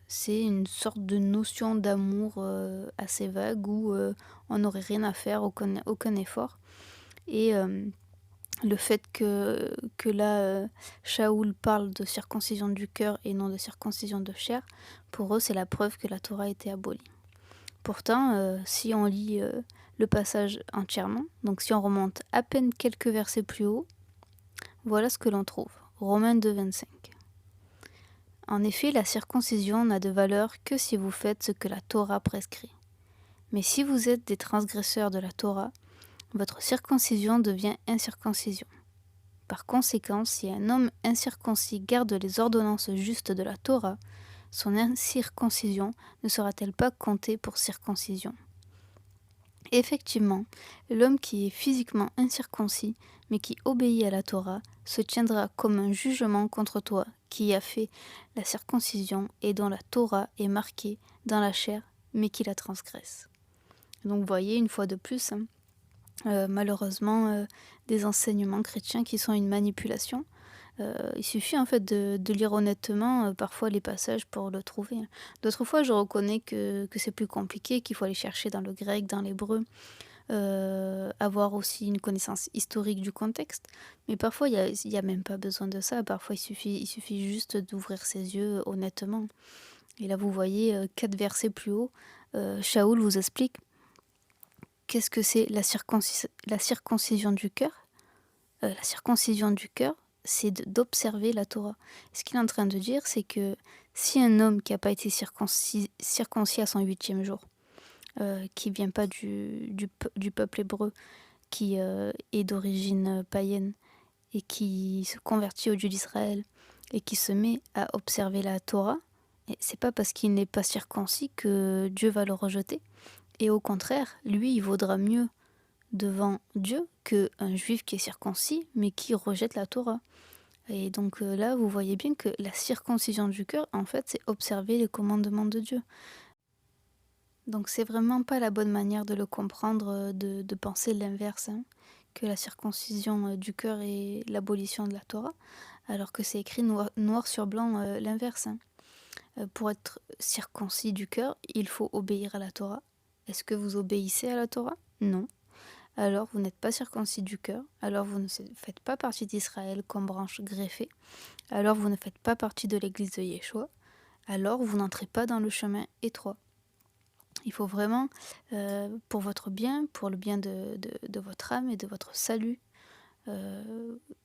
c'est une sorte de notion d'amour assez vague où on n'aurait rien à faire, aucun effort. Et le fait que là, Shaoul parle de circoncision du cœur et non de circoncision de chair, pour eux c'est la preuve que la Torah a été abolie. Pourtant, si on lit le passage entièrement, donc si on remonte à peine quelques versets plus haut, voilà ce que l'on trouve. Romains 2, 25. En effet, la circoncision n'a de valeur que si vous faites ce que la Torah prescrit. Mais si vous êtes des transgresseurs de la Torah, votre circoncision devient incirconcision. Par conséquent, si un homme incirconcis garde les ordonnances justes de la Torah, son incirconcision ne sera-t-elle pas comptée pour circoncision ? Effectivement, l'homme qui est physiquement incirconcis, mais qui obéit à la Torah, se tiendra comme un jugement contre toi, qui a fait la circoncision et dont la Torah est marquée dans la chair, mais qui la transgresse. Donc vous voyez, une fois de plus, malheureusement, des enseignements chrétiens qui sont une manipulation. Il suffit en fait de lire honnêtement parfois les passages pour le trouver. D'autres fois, je reconnais que c'est plus compliqué, qu'il faut aller chercher dans le grec, dans l'hébreu, avoir aussi une connaissance historique du contexte. Mais parfois, il y a même pas besoin de ça. Parfois, il suffit juste d'ouvrir ses yeux honnêtement. Et là, vous voyez, 4 versets plus haut, Shaoul vous explique qu'est-ce que c'est la circoncision du cœur. La circoncision du cœur, c'est d'observer la Torah. Ce qu'il est en train de dire, c'est que si un homme qui n'a pas été circoncis à son 8e jour, qui vient pas du peuple hébreu, qui est d'origine païenne, et qui se convertit au Dieu d'Israël, et qui se met à observer la Torah, et c'est pas parce qu'il n'est pas circoncis que Dieu va le rejeter. Et au contraire, lui, il vaudra mieux devant Dieu qu'un juif qui est circoncis, mais qui rejette la Torah. Et donc là, vous voyez bien que la circoncision du cœur, en fait, c'est observer les commandements de Dieu. Donc c'est vraiment pas la bonne manière de le comprendre, de penser l'inverse, hein, que la circoncision du cœur est l'abolition de la Torah, alors que c'est écrit noir sur blanc l'inverse. Hein. Pour être circoncis du cœur, il faut obéir à la Torah. Est-ce que vous obéissez à la Torah ? Non. Alors vous n'êtes pas circoncis du cœur, alors vous ne faites pas partie d'Israël comme branche greffée, alors vous ne faites pas partie de l'église de Yeshua, alors vous n'entrez pas dans le chemin étroit. Il faut vraiment, pour votre bien, pour le bien de votre âme et de votre salut,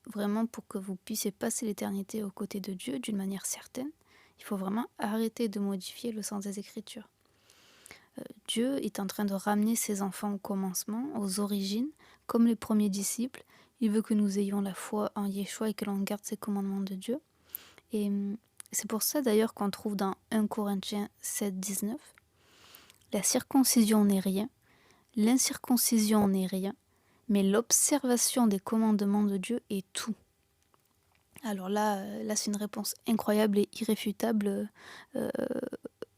vraiment pour que vous puissiez passer l'éternité aux côtés de Dieu d'une manière certaine, il faut vraiment arrêter de modifier le sens des Écritures. Dieu est en train de ramener ses enfants au commencement, aux origines, comme les premiers disciples. Il veut que nous ayons la foi en Yeshua et que l'on garde ses commandements de Dieu. Et c'est pour ça d'ailleurs qu'on trouve dans 1 Corinthiens 7, 19, la circoncision n'est rien, l'incirconcision n'est rien, mais l'observation des commandements de Dieu est tout. Alors là c'est une réponse incroyable et irréfutable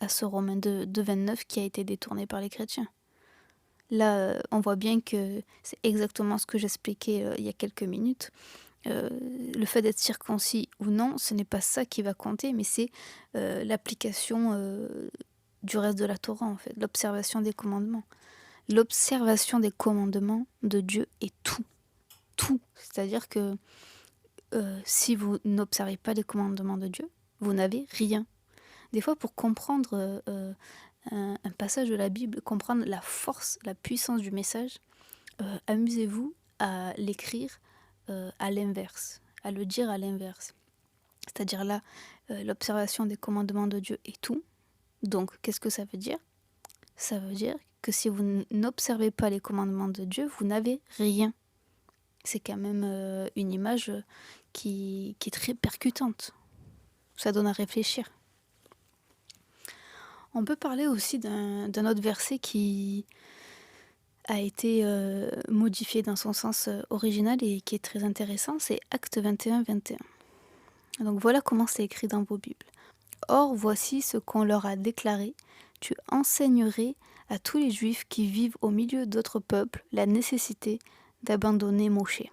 à ce Romain de 29 qui a été détourné par les chrétiens. Là, on voit bien que c'est exactement ce que j'expliquais il y a quelques minutes. Le fait d'être circoncis ou non, ce n'est pas ça qui va compter, mais c'est l'application du reste de la Torah, en fait, l'observation des commandements. L'observation des commandements de Dieu est tout. Tout. C'est-à-dire que si vous n'observez pas les commandements de Dieu, vous n'avez rien. Des fois, pour comprendre un passage de la Bible, comprendre la force, la puissance du message, amusez-vous à l'écrire à l'inverse, à le dire à l'inverse. C'est-à-dire là, l'observation des commandements de Dieu est tout. Donc, qu'est-ce que ça veut dire ? Ça veut dire que si vous n'observez pas les commandements de Dieu, vous n'avez rien. C'est quand même une image qui est très percutante. Ça donne à réfléchir. On peut parler aussi d'un autre verset qui a été modifié dans son sens original et qui est très intéressant, c'est Actes 21, 21. Donc voilà comment c'est écrit dans vos Bibles. Or, voici ce qu'on leur a déclaré. Tu enseignerais à tous les Juifs qui vivent au milieu d'autres peuples la nécessité d'abandonner Moshe.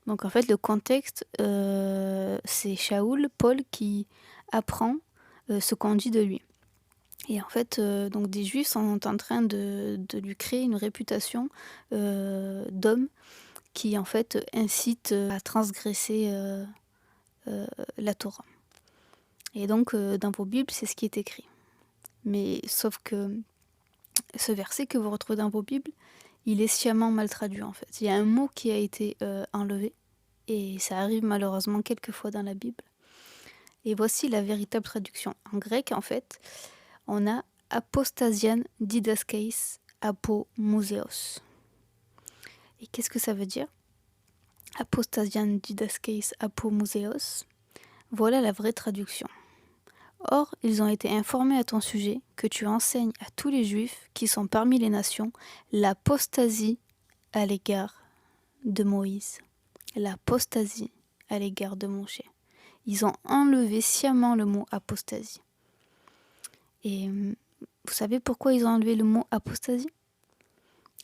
Donc en fait, le contexte, c'est Shaoul, Paul, qui apprend ce qu'on dit de lui. Et en fait, donc des Juifs sont en train de lui créer une réputation d'homme qui en fait incite à transgresser la Torah. Et donc dans vos Bibles, c'est ce qui est écrit. Mais sauf que ce verset que vous retrouvez dans vos Bibles, il est sciemment mal traduit en fait. Il y a un mot qui a été enlevé, et ça arrive malheureusement quelquefois dans la Bible. Et voici la véritable traduction. En grec, en fait, on a apostasian didaskeis apomuseos. Et qu'est-ce que ça veut dire? Apostasian didaskeis apomuseos. Voilà la vraie traduction. Or, ils ont été informés à ton sujet que tu enseignes à tous les Juifs qui sont parmi les nations l'apostasie à l'égard de Moïse. L'apostasie à l'égard de Moshe. Ils ont enlevé sciemment le mot apostasie. Et vous savez pourquoi ils ont enlevé le mot apostasie?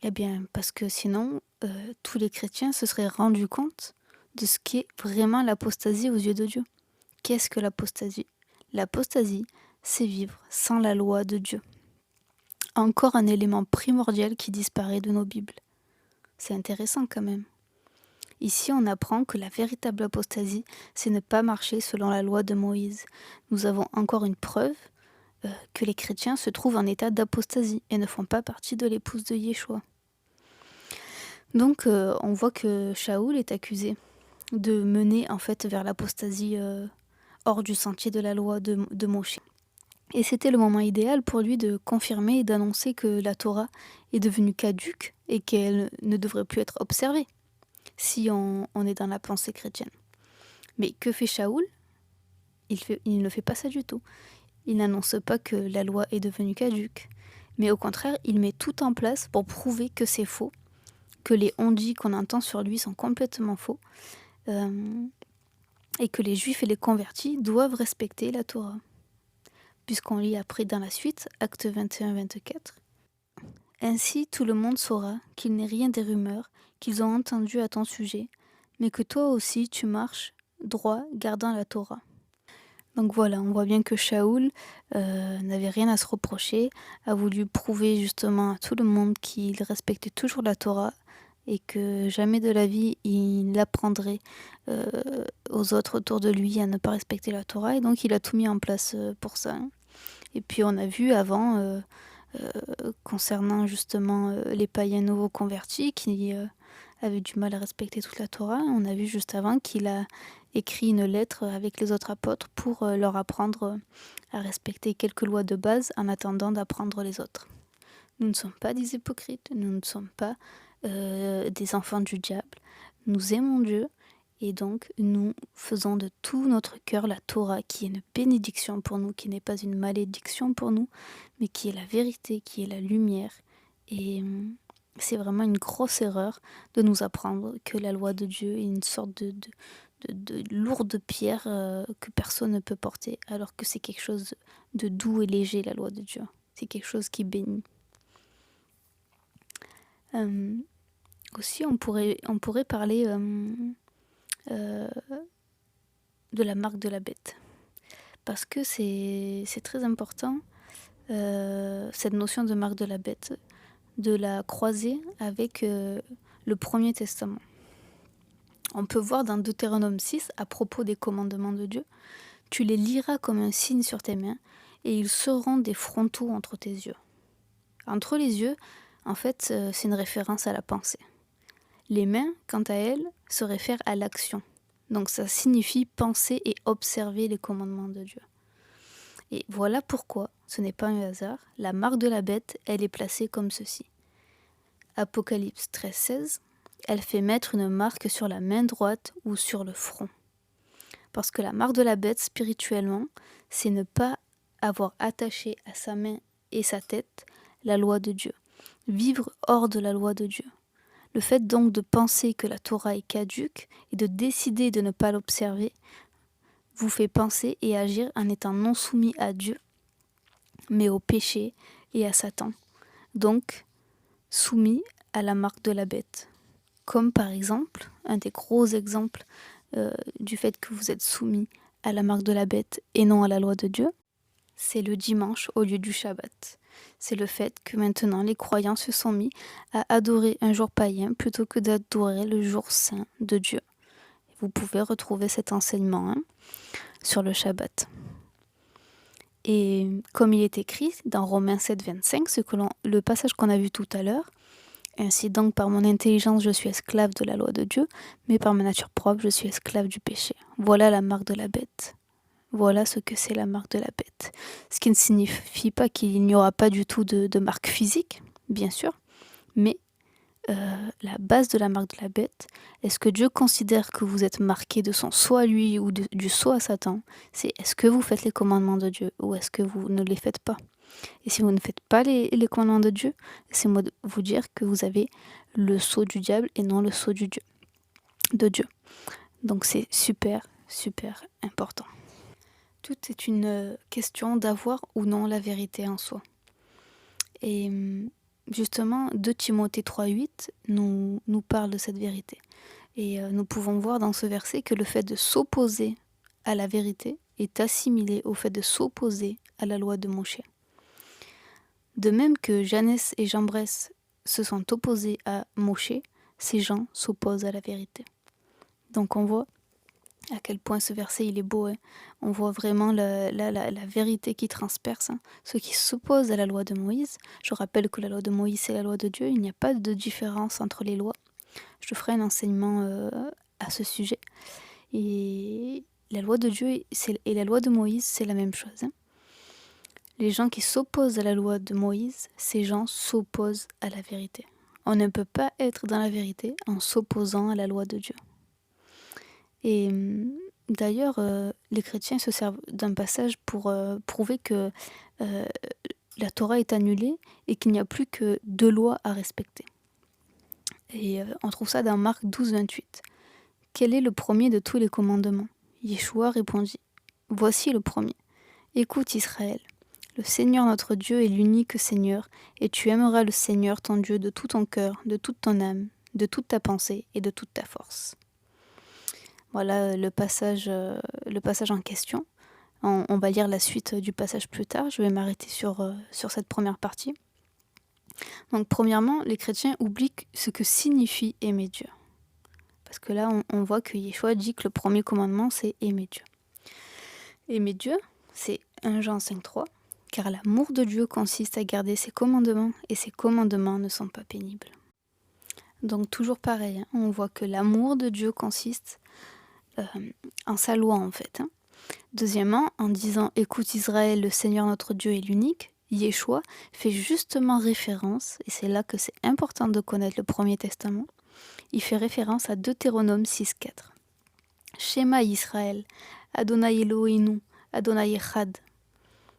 Eh bien, parce que sinon, tous les chrétiens se seraient rendus compte de ce qu'est vraiment l'apostasie aux yeux de Dieu. Qu'est-ce que l'apostasie? L'apostasie, c'est vivre sans la loi de Dieu. Encore un élément primordial qui disparaît de nos Bibles. C'est intéressant quand même. Ici, on apprend que la véritable apostasie, c'est ne pas marcher selon la loi de Moïse. Nous avons encore une preuve que les chrétiens se trouvent en état d'apostasie et ne font pas partie de l'épouse de Yeshua. Donc, on voit que Shaoul est accusé de mener en fait vers l'apostasie hors du sentier de la loi de Moshe. Et c'était le moment idéal pour lui de confirmer et d'annoncer que la Torah est devenue caduque et qu'elle ne devrait plus être observée, si on est dans la pensée chrétienne. Mais que fait Shaoul? Il ne fait pas ça du tout. Il n'annonce pas que la loi est devenue caduque, mais au contraire, il met tout en place pour prouver que c'est faux, que les on-dit qu'on entend sur lui sont complètement faux, et que les Juifs et les convertis doivent respecter la Torah. Puisqu'on lit après dans la suite, actes 21-24. Ainsi tout le monde saura qu'il n'est rien des rumeurs qu'ils ont entendues à ton sujet, mais que toi aussi tu marches droit gardant la Torah. Donc voilà, on voit bien que Shaoul n'avait rien à se reprocher, a voulu prouver justement à tout le monde qu'il respectait toujours la Torah et que jamais de la vie il apprendrait aux autres autour de lui à ne pas respecter la Torah, et donc il a tout mis en place pour ça. Et puis on a vu avant, concernant justement les païens nouveaux convertis qui avaient du mal à respecter toute la Torah, on a vu juste avant qu'il a écrit une lettre avec les autres apôtres pour leur apprendre à respecter quelques lois de base en attendant d'apprendre les autres. Nous ne sommes pas des hypocrites, nous ne sommes pas des enfants du diable, nous aimons Dieu et donc nous faisons de tout notre cœur la Torah qui est une bénédiction pour nous, qui n'est pas une malédiction pour nous, mais qui est la vérité, qui est la lumière. Et c'est vraiment une grosse erreur de nous apprendre que la loi de Dieu est une sorte de lourde pierre que personne ne peut porter, alors que c'est quelque chose de doux et léger, la loi de Dieu. C'est quelque chose qui bénit. Aussi, on pourrait parler de la marque de la bête. Parce que c'est très important, cette notion de marque de la bête, de la croiser avec le Premier Testament. On peut voir dans Deutéronome 6, à propos des commandements de Dieu, « Tu les liras comme un signe sur tes mains, et ils seront des frontaux entre tes yeux. » Entre les yeux, en fait, c'est une référence à la pensée. Les mains, quant à elles, se réfèrent à l'action. Donc ça signifie penser et observer les commandements de Dieu. Et voilà pourquoi, ce n'est pas un hasard, la marque de la bête, elle est placée comme ceci. Apocalypse 13-16, elle fait mettre une marque sur la main droite ou sur le front. Parce que la marque de la bête, spirituellement, c'est ne pas avoir attaché à sa main et sa tête la loi de Dieu. Vivre hors de la loi de Dieu. Le fait donc de penser que la Torah est caduque et de décider de ne pas l'observer, vous fait penser et agir en étant non soumis à Dieu, mais au péché et à Satan. Donc, soumis à la marque de la bête. Comme par exemple, un des gros exemples du fait que vous êtes soumis à la marque de la bête et non à la loi de Dieu, c'est le dimanche au lieu du Shabbat. C'est le fait que maintenant les croyants se sont mis à adorer un jour païen plutôt que d'adorer le jour saint de Dieu. Vous pouvez retrouver cet enseignement sur le Shabbat. Et comme il est écrit dans Romains 7, 25, le passage qu'on a vu tout à l'heure, ainsi donc par mon intelligence je suis esclave de la loi de Dieu, mais par ma nature propre je suis esclave du péché. Voilà la marque de la bête. Voilà ce que c'est la marque de la bête. Ce qui ne signifie pas qu'il n'y aura pas du tout de marque physique, bien sûr, mais la base de la marque de la bête, est-ce que Dieu considère que vous êtes marqué de son sceau à lui ou du sceau à Satan? C'est est-ce que vous faites les commandements de Dieu ou est-ce que vous ne les faites pas? Et si vous ne faites pas les commandements de Dieu, c'est moi de vous dire que vous avez le sceau du diable et non le sceau de Dieu. Donc c'est super, super important. Tout est une question d'avoir ou non la vérité en soi. Et justement, 2 Timothée 3,8 nous parle de cette vérité. Et nous pouvons voir dans ce verset que le fait de s'opposer à la vérité est assimilé au fait de s'opposer à la loi de Moshe. De même que Janès et Jambres se sont opposés à Moshe, ces gens s'opposent à la vérité. Donc on voit à quel point ce verset il est beau. On voit vraiment la vérité qui transperce. Ceux qui s'opposent à la loi de Moïse, je rappelle que la loi de Moïse c'est la loi de Dieu, il n'y a pas de différence entre les lois. Je ferai un enseignement à ce sujet. Et la loi de Dieu et la loi de Moïse c'est la même chose. Les gens qui s'opposent à la loi de Moïse, ces gens s'opposent à la vérité. On ne peut pas être dans la vérité en s'opposant à la loi de Dieu. Et d'ailleurs, les chrétiens se servent d'un passage pour prouver que la Torah est annulée et qu'il n'y a plus que 2 lois à respecter. Et on trouve ça dans Marc 12, 28. Quel est le premier de tous les commandements? Yeshua répondit, voici le premier. Écoute Israël, le Seigneur notre Dieu est l'unique Seigneur, et tu aimeras le Seigneur ton Dieu de tout ton cœur, de toute ton âme, de toute ta pensée et de toute ta force. Voilà le passage en question. On va lire la suite du passage plus tard. Je vais m'arrêter sur cette première partie. Donc premièrement, les chrétiens oublient ce que signifie aimer Dieu. Parce que là, on voit que Yeshua dit que le premier commandement, c'est aimer Dieu. Aimer Dieu, c'est 1 Jean 5,3, car l'amour de Dieu consiste à garder ses commandements, et ses commandements ne sont pas pénibles. Donc toujours pareil, on voit que l'amour de Dieu consiste en sa loi en fait. Deuxièmement, en disant « Écoute Israël, le Seigneur notre Dieu est l'unique », Yeshua fait justement référence, et c'est là que c'est important de connaître le Premier Testament, il fait référence à Deutéronome 6,4. Shema Israël, Adonai Eloheinu, Adonai Echad.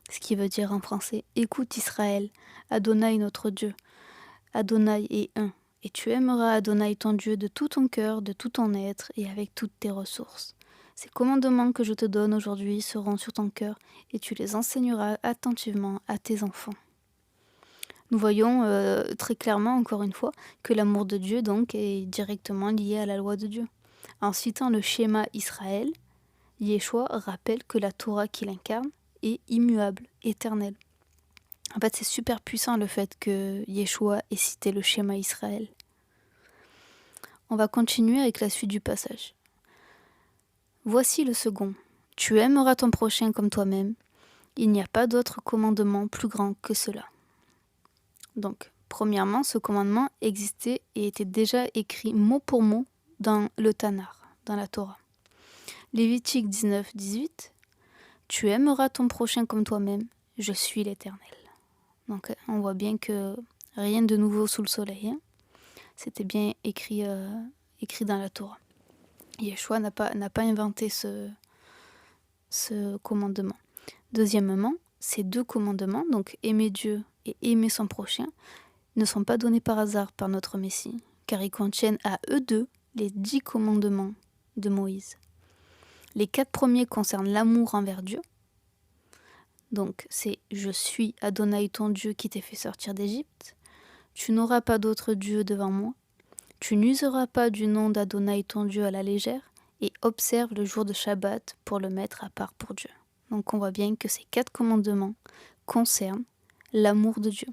Ce qui veut dire en français « Écoute Israël, Adonai notre Dieu, Adonai est un. Et tu aimeras Adonai ton Dieu de tout ton cœur, de tout ton être et avec toutes tes ressources. Ces commandements que je te donne aujourd'hui seront sur ton cœur et tu les enseigneras attentivement à tes enfants. » Nous voyons très clairement, encore une fois, que l'amour de Dieu donc est directement lié à la loi de Dieu. En citant le schéma Israël, Yeshua rappelle que la Torah qu'il incarne est immuable, éternelle. En fait, c'est super puissant le fait que Yeshua ait cité le schéma Israël. On va continuer avec la suite du passage. Voici le second. Tu aimeras ton prochain comme toi-même. Il n'y a pas d'autre commandement plus grand que cela. Donc, premièrement, ce commandement existait et était déjà écrit mot pour mot dans le Tanakh, dans la Torah. Lévitique 19, 18. Tu aimeras ton prochain comme toi-même. Je suis l'Éternel. Donc, on voit bien que rien de nouveau sous le soleil. C'était bien écrit dans la Torah. Yeshua n'a pas inventé ce commandement. Deuxièmement, ces 2 commandements, donc aimer Dieu et aimer son prochain, ne sont pas donnés par hasard par notre Messie, car ils contiennent à eux 2 les 10 commandements de Moïse. Les 4 premiers concernent l'amour envers Dieu. Donc c'est « Je suis Adonai ton Dieu qui t'ai fait sortir d'Égypte. Tu n'auras pas d'autre Dieu devant moi. Tu n'useras pas du nom d'Adonai ton Dieu à la légère et observe le jour de Shabbat pour le mettre à part pour Dieu. » Donc on voit bien que ces 4 commandements concernent l'amour de Dieu.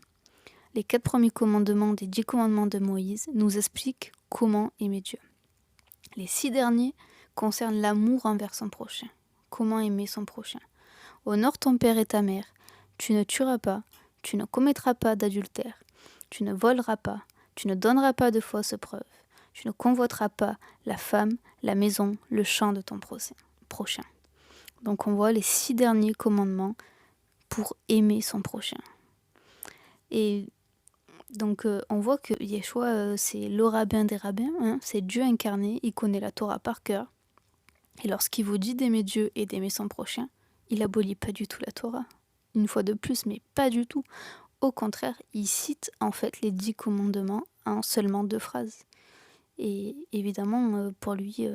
Les 4 premiers commandements des 10 commandements de Moïse nous expliquent comment aimer Dieu. Les 6 derniers concernent l'amour envers son prochain. Comment aimer son prochain. Honore ton père et ta mère. Tu ne tueras pas. Tu ne commettras pas d'adultère. Tu ne voleras pas. Tu ne donneras pas de fausses preuves. Tu ne convoiteras pas la femme, la maison, le champ de ton prochain. Donc on voit les 6 derniers commandements pour aimer son prochain. Et donc on voit que Yeshua, c'est le rabbin des rabbins, c'est Dieu incarné, il connaît la Torah par cœur. Et lorsqu'il vous dit d'aimer Dieu et d'aimer son prochain, il abolit pas du tout la Torah. Une fois de plus, mais pas du tout. Au contraire, il cite en fait les 10 commandements en seulement 2 phrases. Et évidemment, pour lui,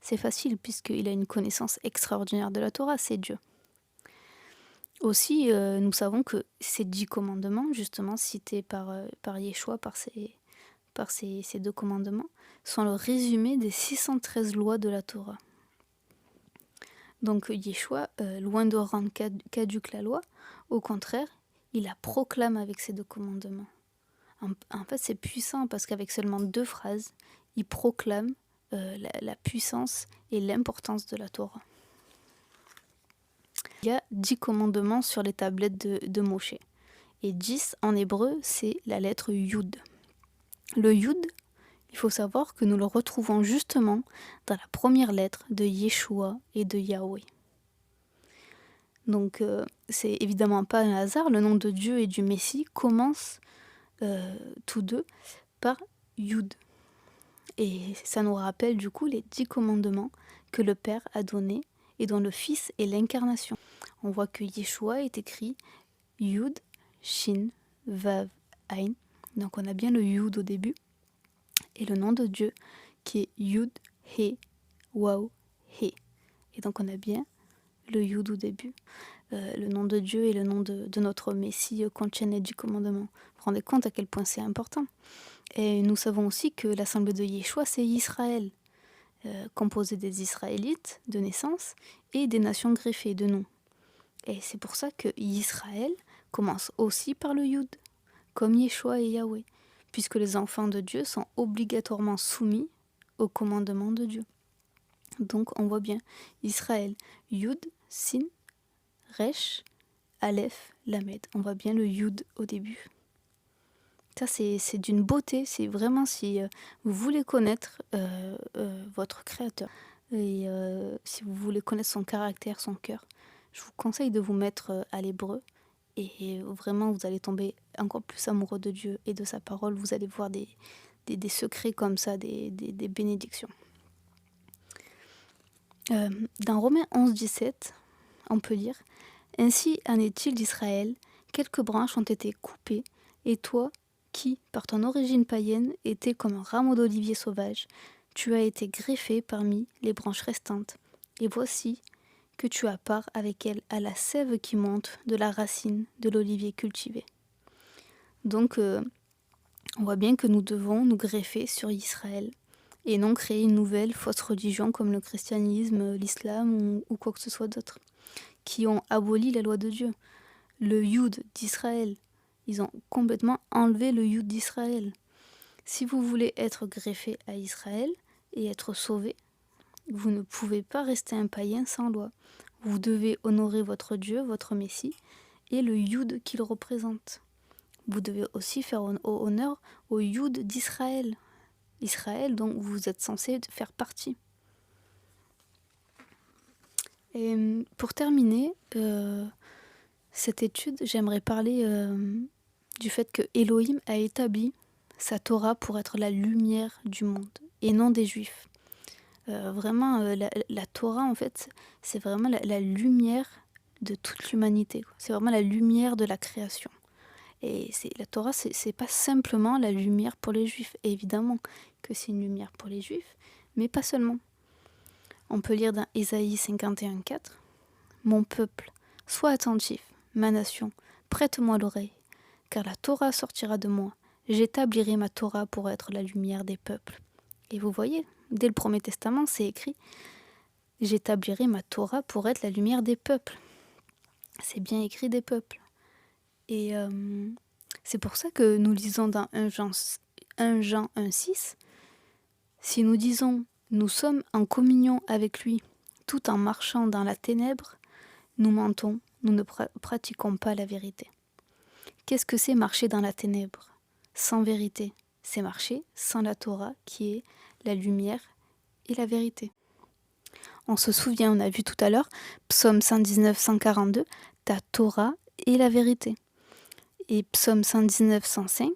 c'est facile puisqu'il a une connaissance extraordinaire de la Torah, c'est Dieu. Aussi, nous savons que ces 10 commandements, justement cités par Yeshua, par ces 2 commandements, sont le résumé des 613 lois de la Torah. Donc Yeshua, loin de rendre caduque la loi, au contraire, il la proclame avec ces 2 commandements. En fait, c'est puissant parce qu'avec seulement 2 phrases, il proclame la puissance et l'importance de la Torah. Il y a 10 commandements sur les tablettes de Moshe. Et 10 en hébreu, c'est la lettre Yud. Le Yud, il faut savoir que nous le retrouvons justement dans la première lettre de Yeshua et de Yahweh. Donc c'est évidemment pas un hasard, le nom de Dieu et du Messie commencent tous deux par Yud. Et ça nous rappelle du coup les 10 commandements que le Père a donnés et dont le Fils est l'incarnation. On voit que Yeshua est écrit Yud, Shin, Vav, Ain. Donc on a bien le Yud au début. Et le nom de Dieu qui est Yud, He, Waw, He. Et donc on a bien le Yud au début. Le nom de Dieu et le nom de notre Messie contiennent les 10 commandements. Vous vous rendez compte à quel point c'est important. Et nous savons aussi que l'assemblée de Yeshua, c'est Israël, composée des Israélites de naissance et des nations greffées de nom. Et c'est pour ça que Israël commence aussi par le Yud, comme Yeshua et Yahweh, puisque les enfants de Dieu sont obligatoirement soumis aux commandements de Dieu. Donc on voit bien Israël, Yud, Sin, Resh, Aleph, Lamed. On voit bien le Yud au début. Ça c'est d'une beauté, c'est vraiment si vous voulez connaître votre Créateur et si vous voulez connaître son caractère, son cœur, je vous conseille de vous mettre à l'hébreu et vraiment vous allez tomber encore plus amoureux de Dieu et de sa parole. Vous allez voir des secrets comme ça, des bénédictions. Dans Romains 11-17, on peut lire « Ainsi en est-il d'Israël, quelques branches ont été coupées, et toi, qui, par ton origine païenne, étais comme un rameau d'olivier sauvage, tu as été greffé parmi les branches restantes, et voici que tu as part avec elle à la sève qui monte de la racine de l'olivier cultivé. » Donc, on voit bien que nous devons nous greffer sur Israël, et non créer une nouvelle fausse religion comme le christianisme, l'islam ou quoi que ce soit d'autre, qui ont aboli la loi de Dieu. Le Yud d'Israël, ils ont complètement enlevé le Yud d'Israël. Si vous voulez être greffé à Israël et être sauvé, vous ne pouvez pas rester un païen sans loi. Vous devez honorer votre Dieu, votre Messie, et le Yud qu'il représente. Vous devez aussi faire honneur au Yud d'Israël, Israël dont vous êtes censé faire partie. Et pour terminer cette étude, j'aimerais parler du fait que Elohim a établi sa Torah pour être la lumière du monde et non des Juifs. Vraiment, la Torah, en fait, c'est vraiment la lumière de toute l'humanité. C'est vraiment la lumière de la création. Et la Torah, c'est pas simplement la lumière pour les Juifs. Et évidemment que c'est une lumière pour les Juifs, mais pas seulement. On peut lire dans Ésaïe 51,4 « Mon peuple, sois attentif, ma nation, prête-moi l'oreille, car la Torah sortira de moi. J'établirai ma Torah pour être la lumière des peuples. » Et vous voyez, dès le Premier Testament, c'est écrit « J'établirai ma Torah pour être la lumière des peuples. » C'est bien écrit des peuples. Et c'est pour ça que nous lisons dans 1 Jean 1,6, si nous disons « Nous sommes en communion avec lui, tout en marchant dans la ténèbre, nous mentons, nous ne pratiquons pas la vérité. » Qu'est-ce que c'est marcher dans la ténèbre? Sans vérité. C'est marcher sans la Torah qui est la lumière et la vérité. On se souvient, on a vu tout à l'heure, Psaume 119, 142, ta Torah est la vérité. Et Psaume 119, 105,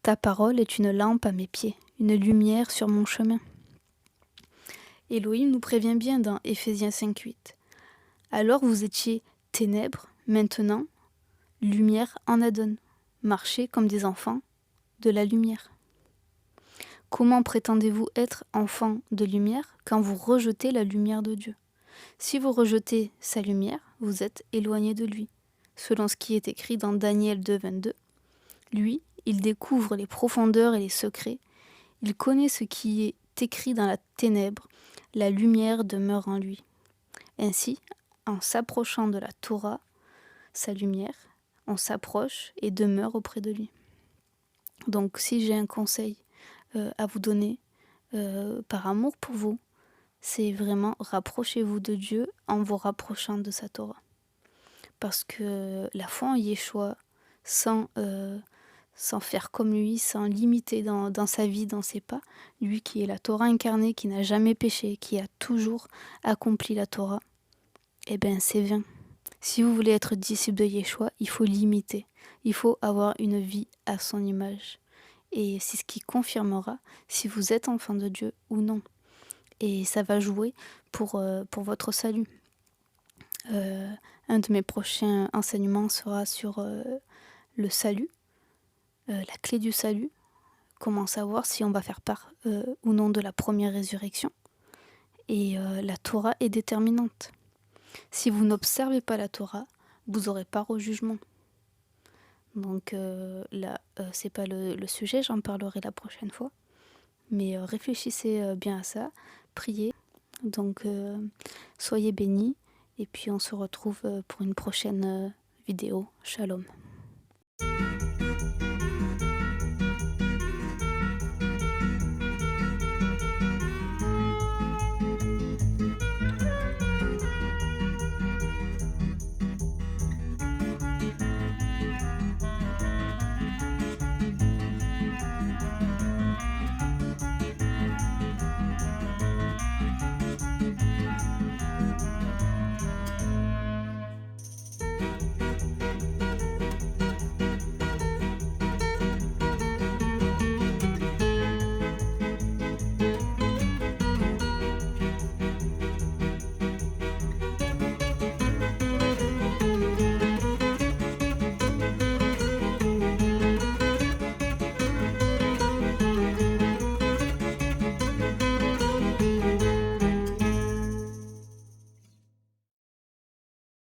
ta parole est une lampe à mes pieds, une lumière sur mon chemin. Elohim nous prévient bien dans Éphésiens 5, 8. Alors vous étiez ténèbres, maintenant, lumière en Adon. Marchez comme des enfants de la lumière. Comment prétendez-vous être enfant de lumière quand vous rejetez la lumière de Dieu? Si vous rejetez sa lumière, vous êtes éloigné de lui. Selon ce qui est écrit dans Daniel 2, 22, lui, il découvre les profondeurs et les secrets. Il connaît ce qui est écrit dans la ténèbre. La lumière demeure en lui. Ainsi, en s'approchant de la Torah, sa lumière, on s'approche et demeure auprès de lui. Donc si j'ai un conseil à vous donner par amour pour vous, c'est vraiment rapprochez-vous de Dieu en vous rapprochant de sa Torah. Parce que la foi en Yeshua, sans faire comme lui, sans l'imiter dans sa vie, dans ses pas, lui qui est la Torah incarnée, qui n'a jamais péché, qui a toujours accompli la Torah, eh bien c'est vain. Si vous voulez être disciple de Yeshua, il faut l'imiter. Il faut avoir une vie à son image. Et c'est ce qui confirmera si vous êtes enfant de Dieu ou non. Et ça va jouer pour votre salut. Un de mes prochains enseignements sera sur le salut, la clé du salut, comment savoir si on va faire part ou non de la première résurrection. Et la Torah est déterminante. Si vous n'observez pas la Torah, vous n'aurez part au jugement. Donc là, c'est pas le sujet, j'en parlerai la prochaine fois. Mais réfléchissez bien à ça, priez. Donc soyez bénis et puis on se retrouve pour une prochaine vidéo. Shalom.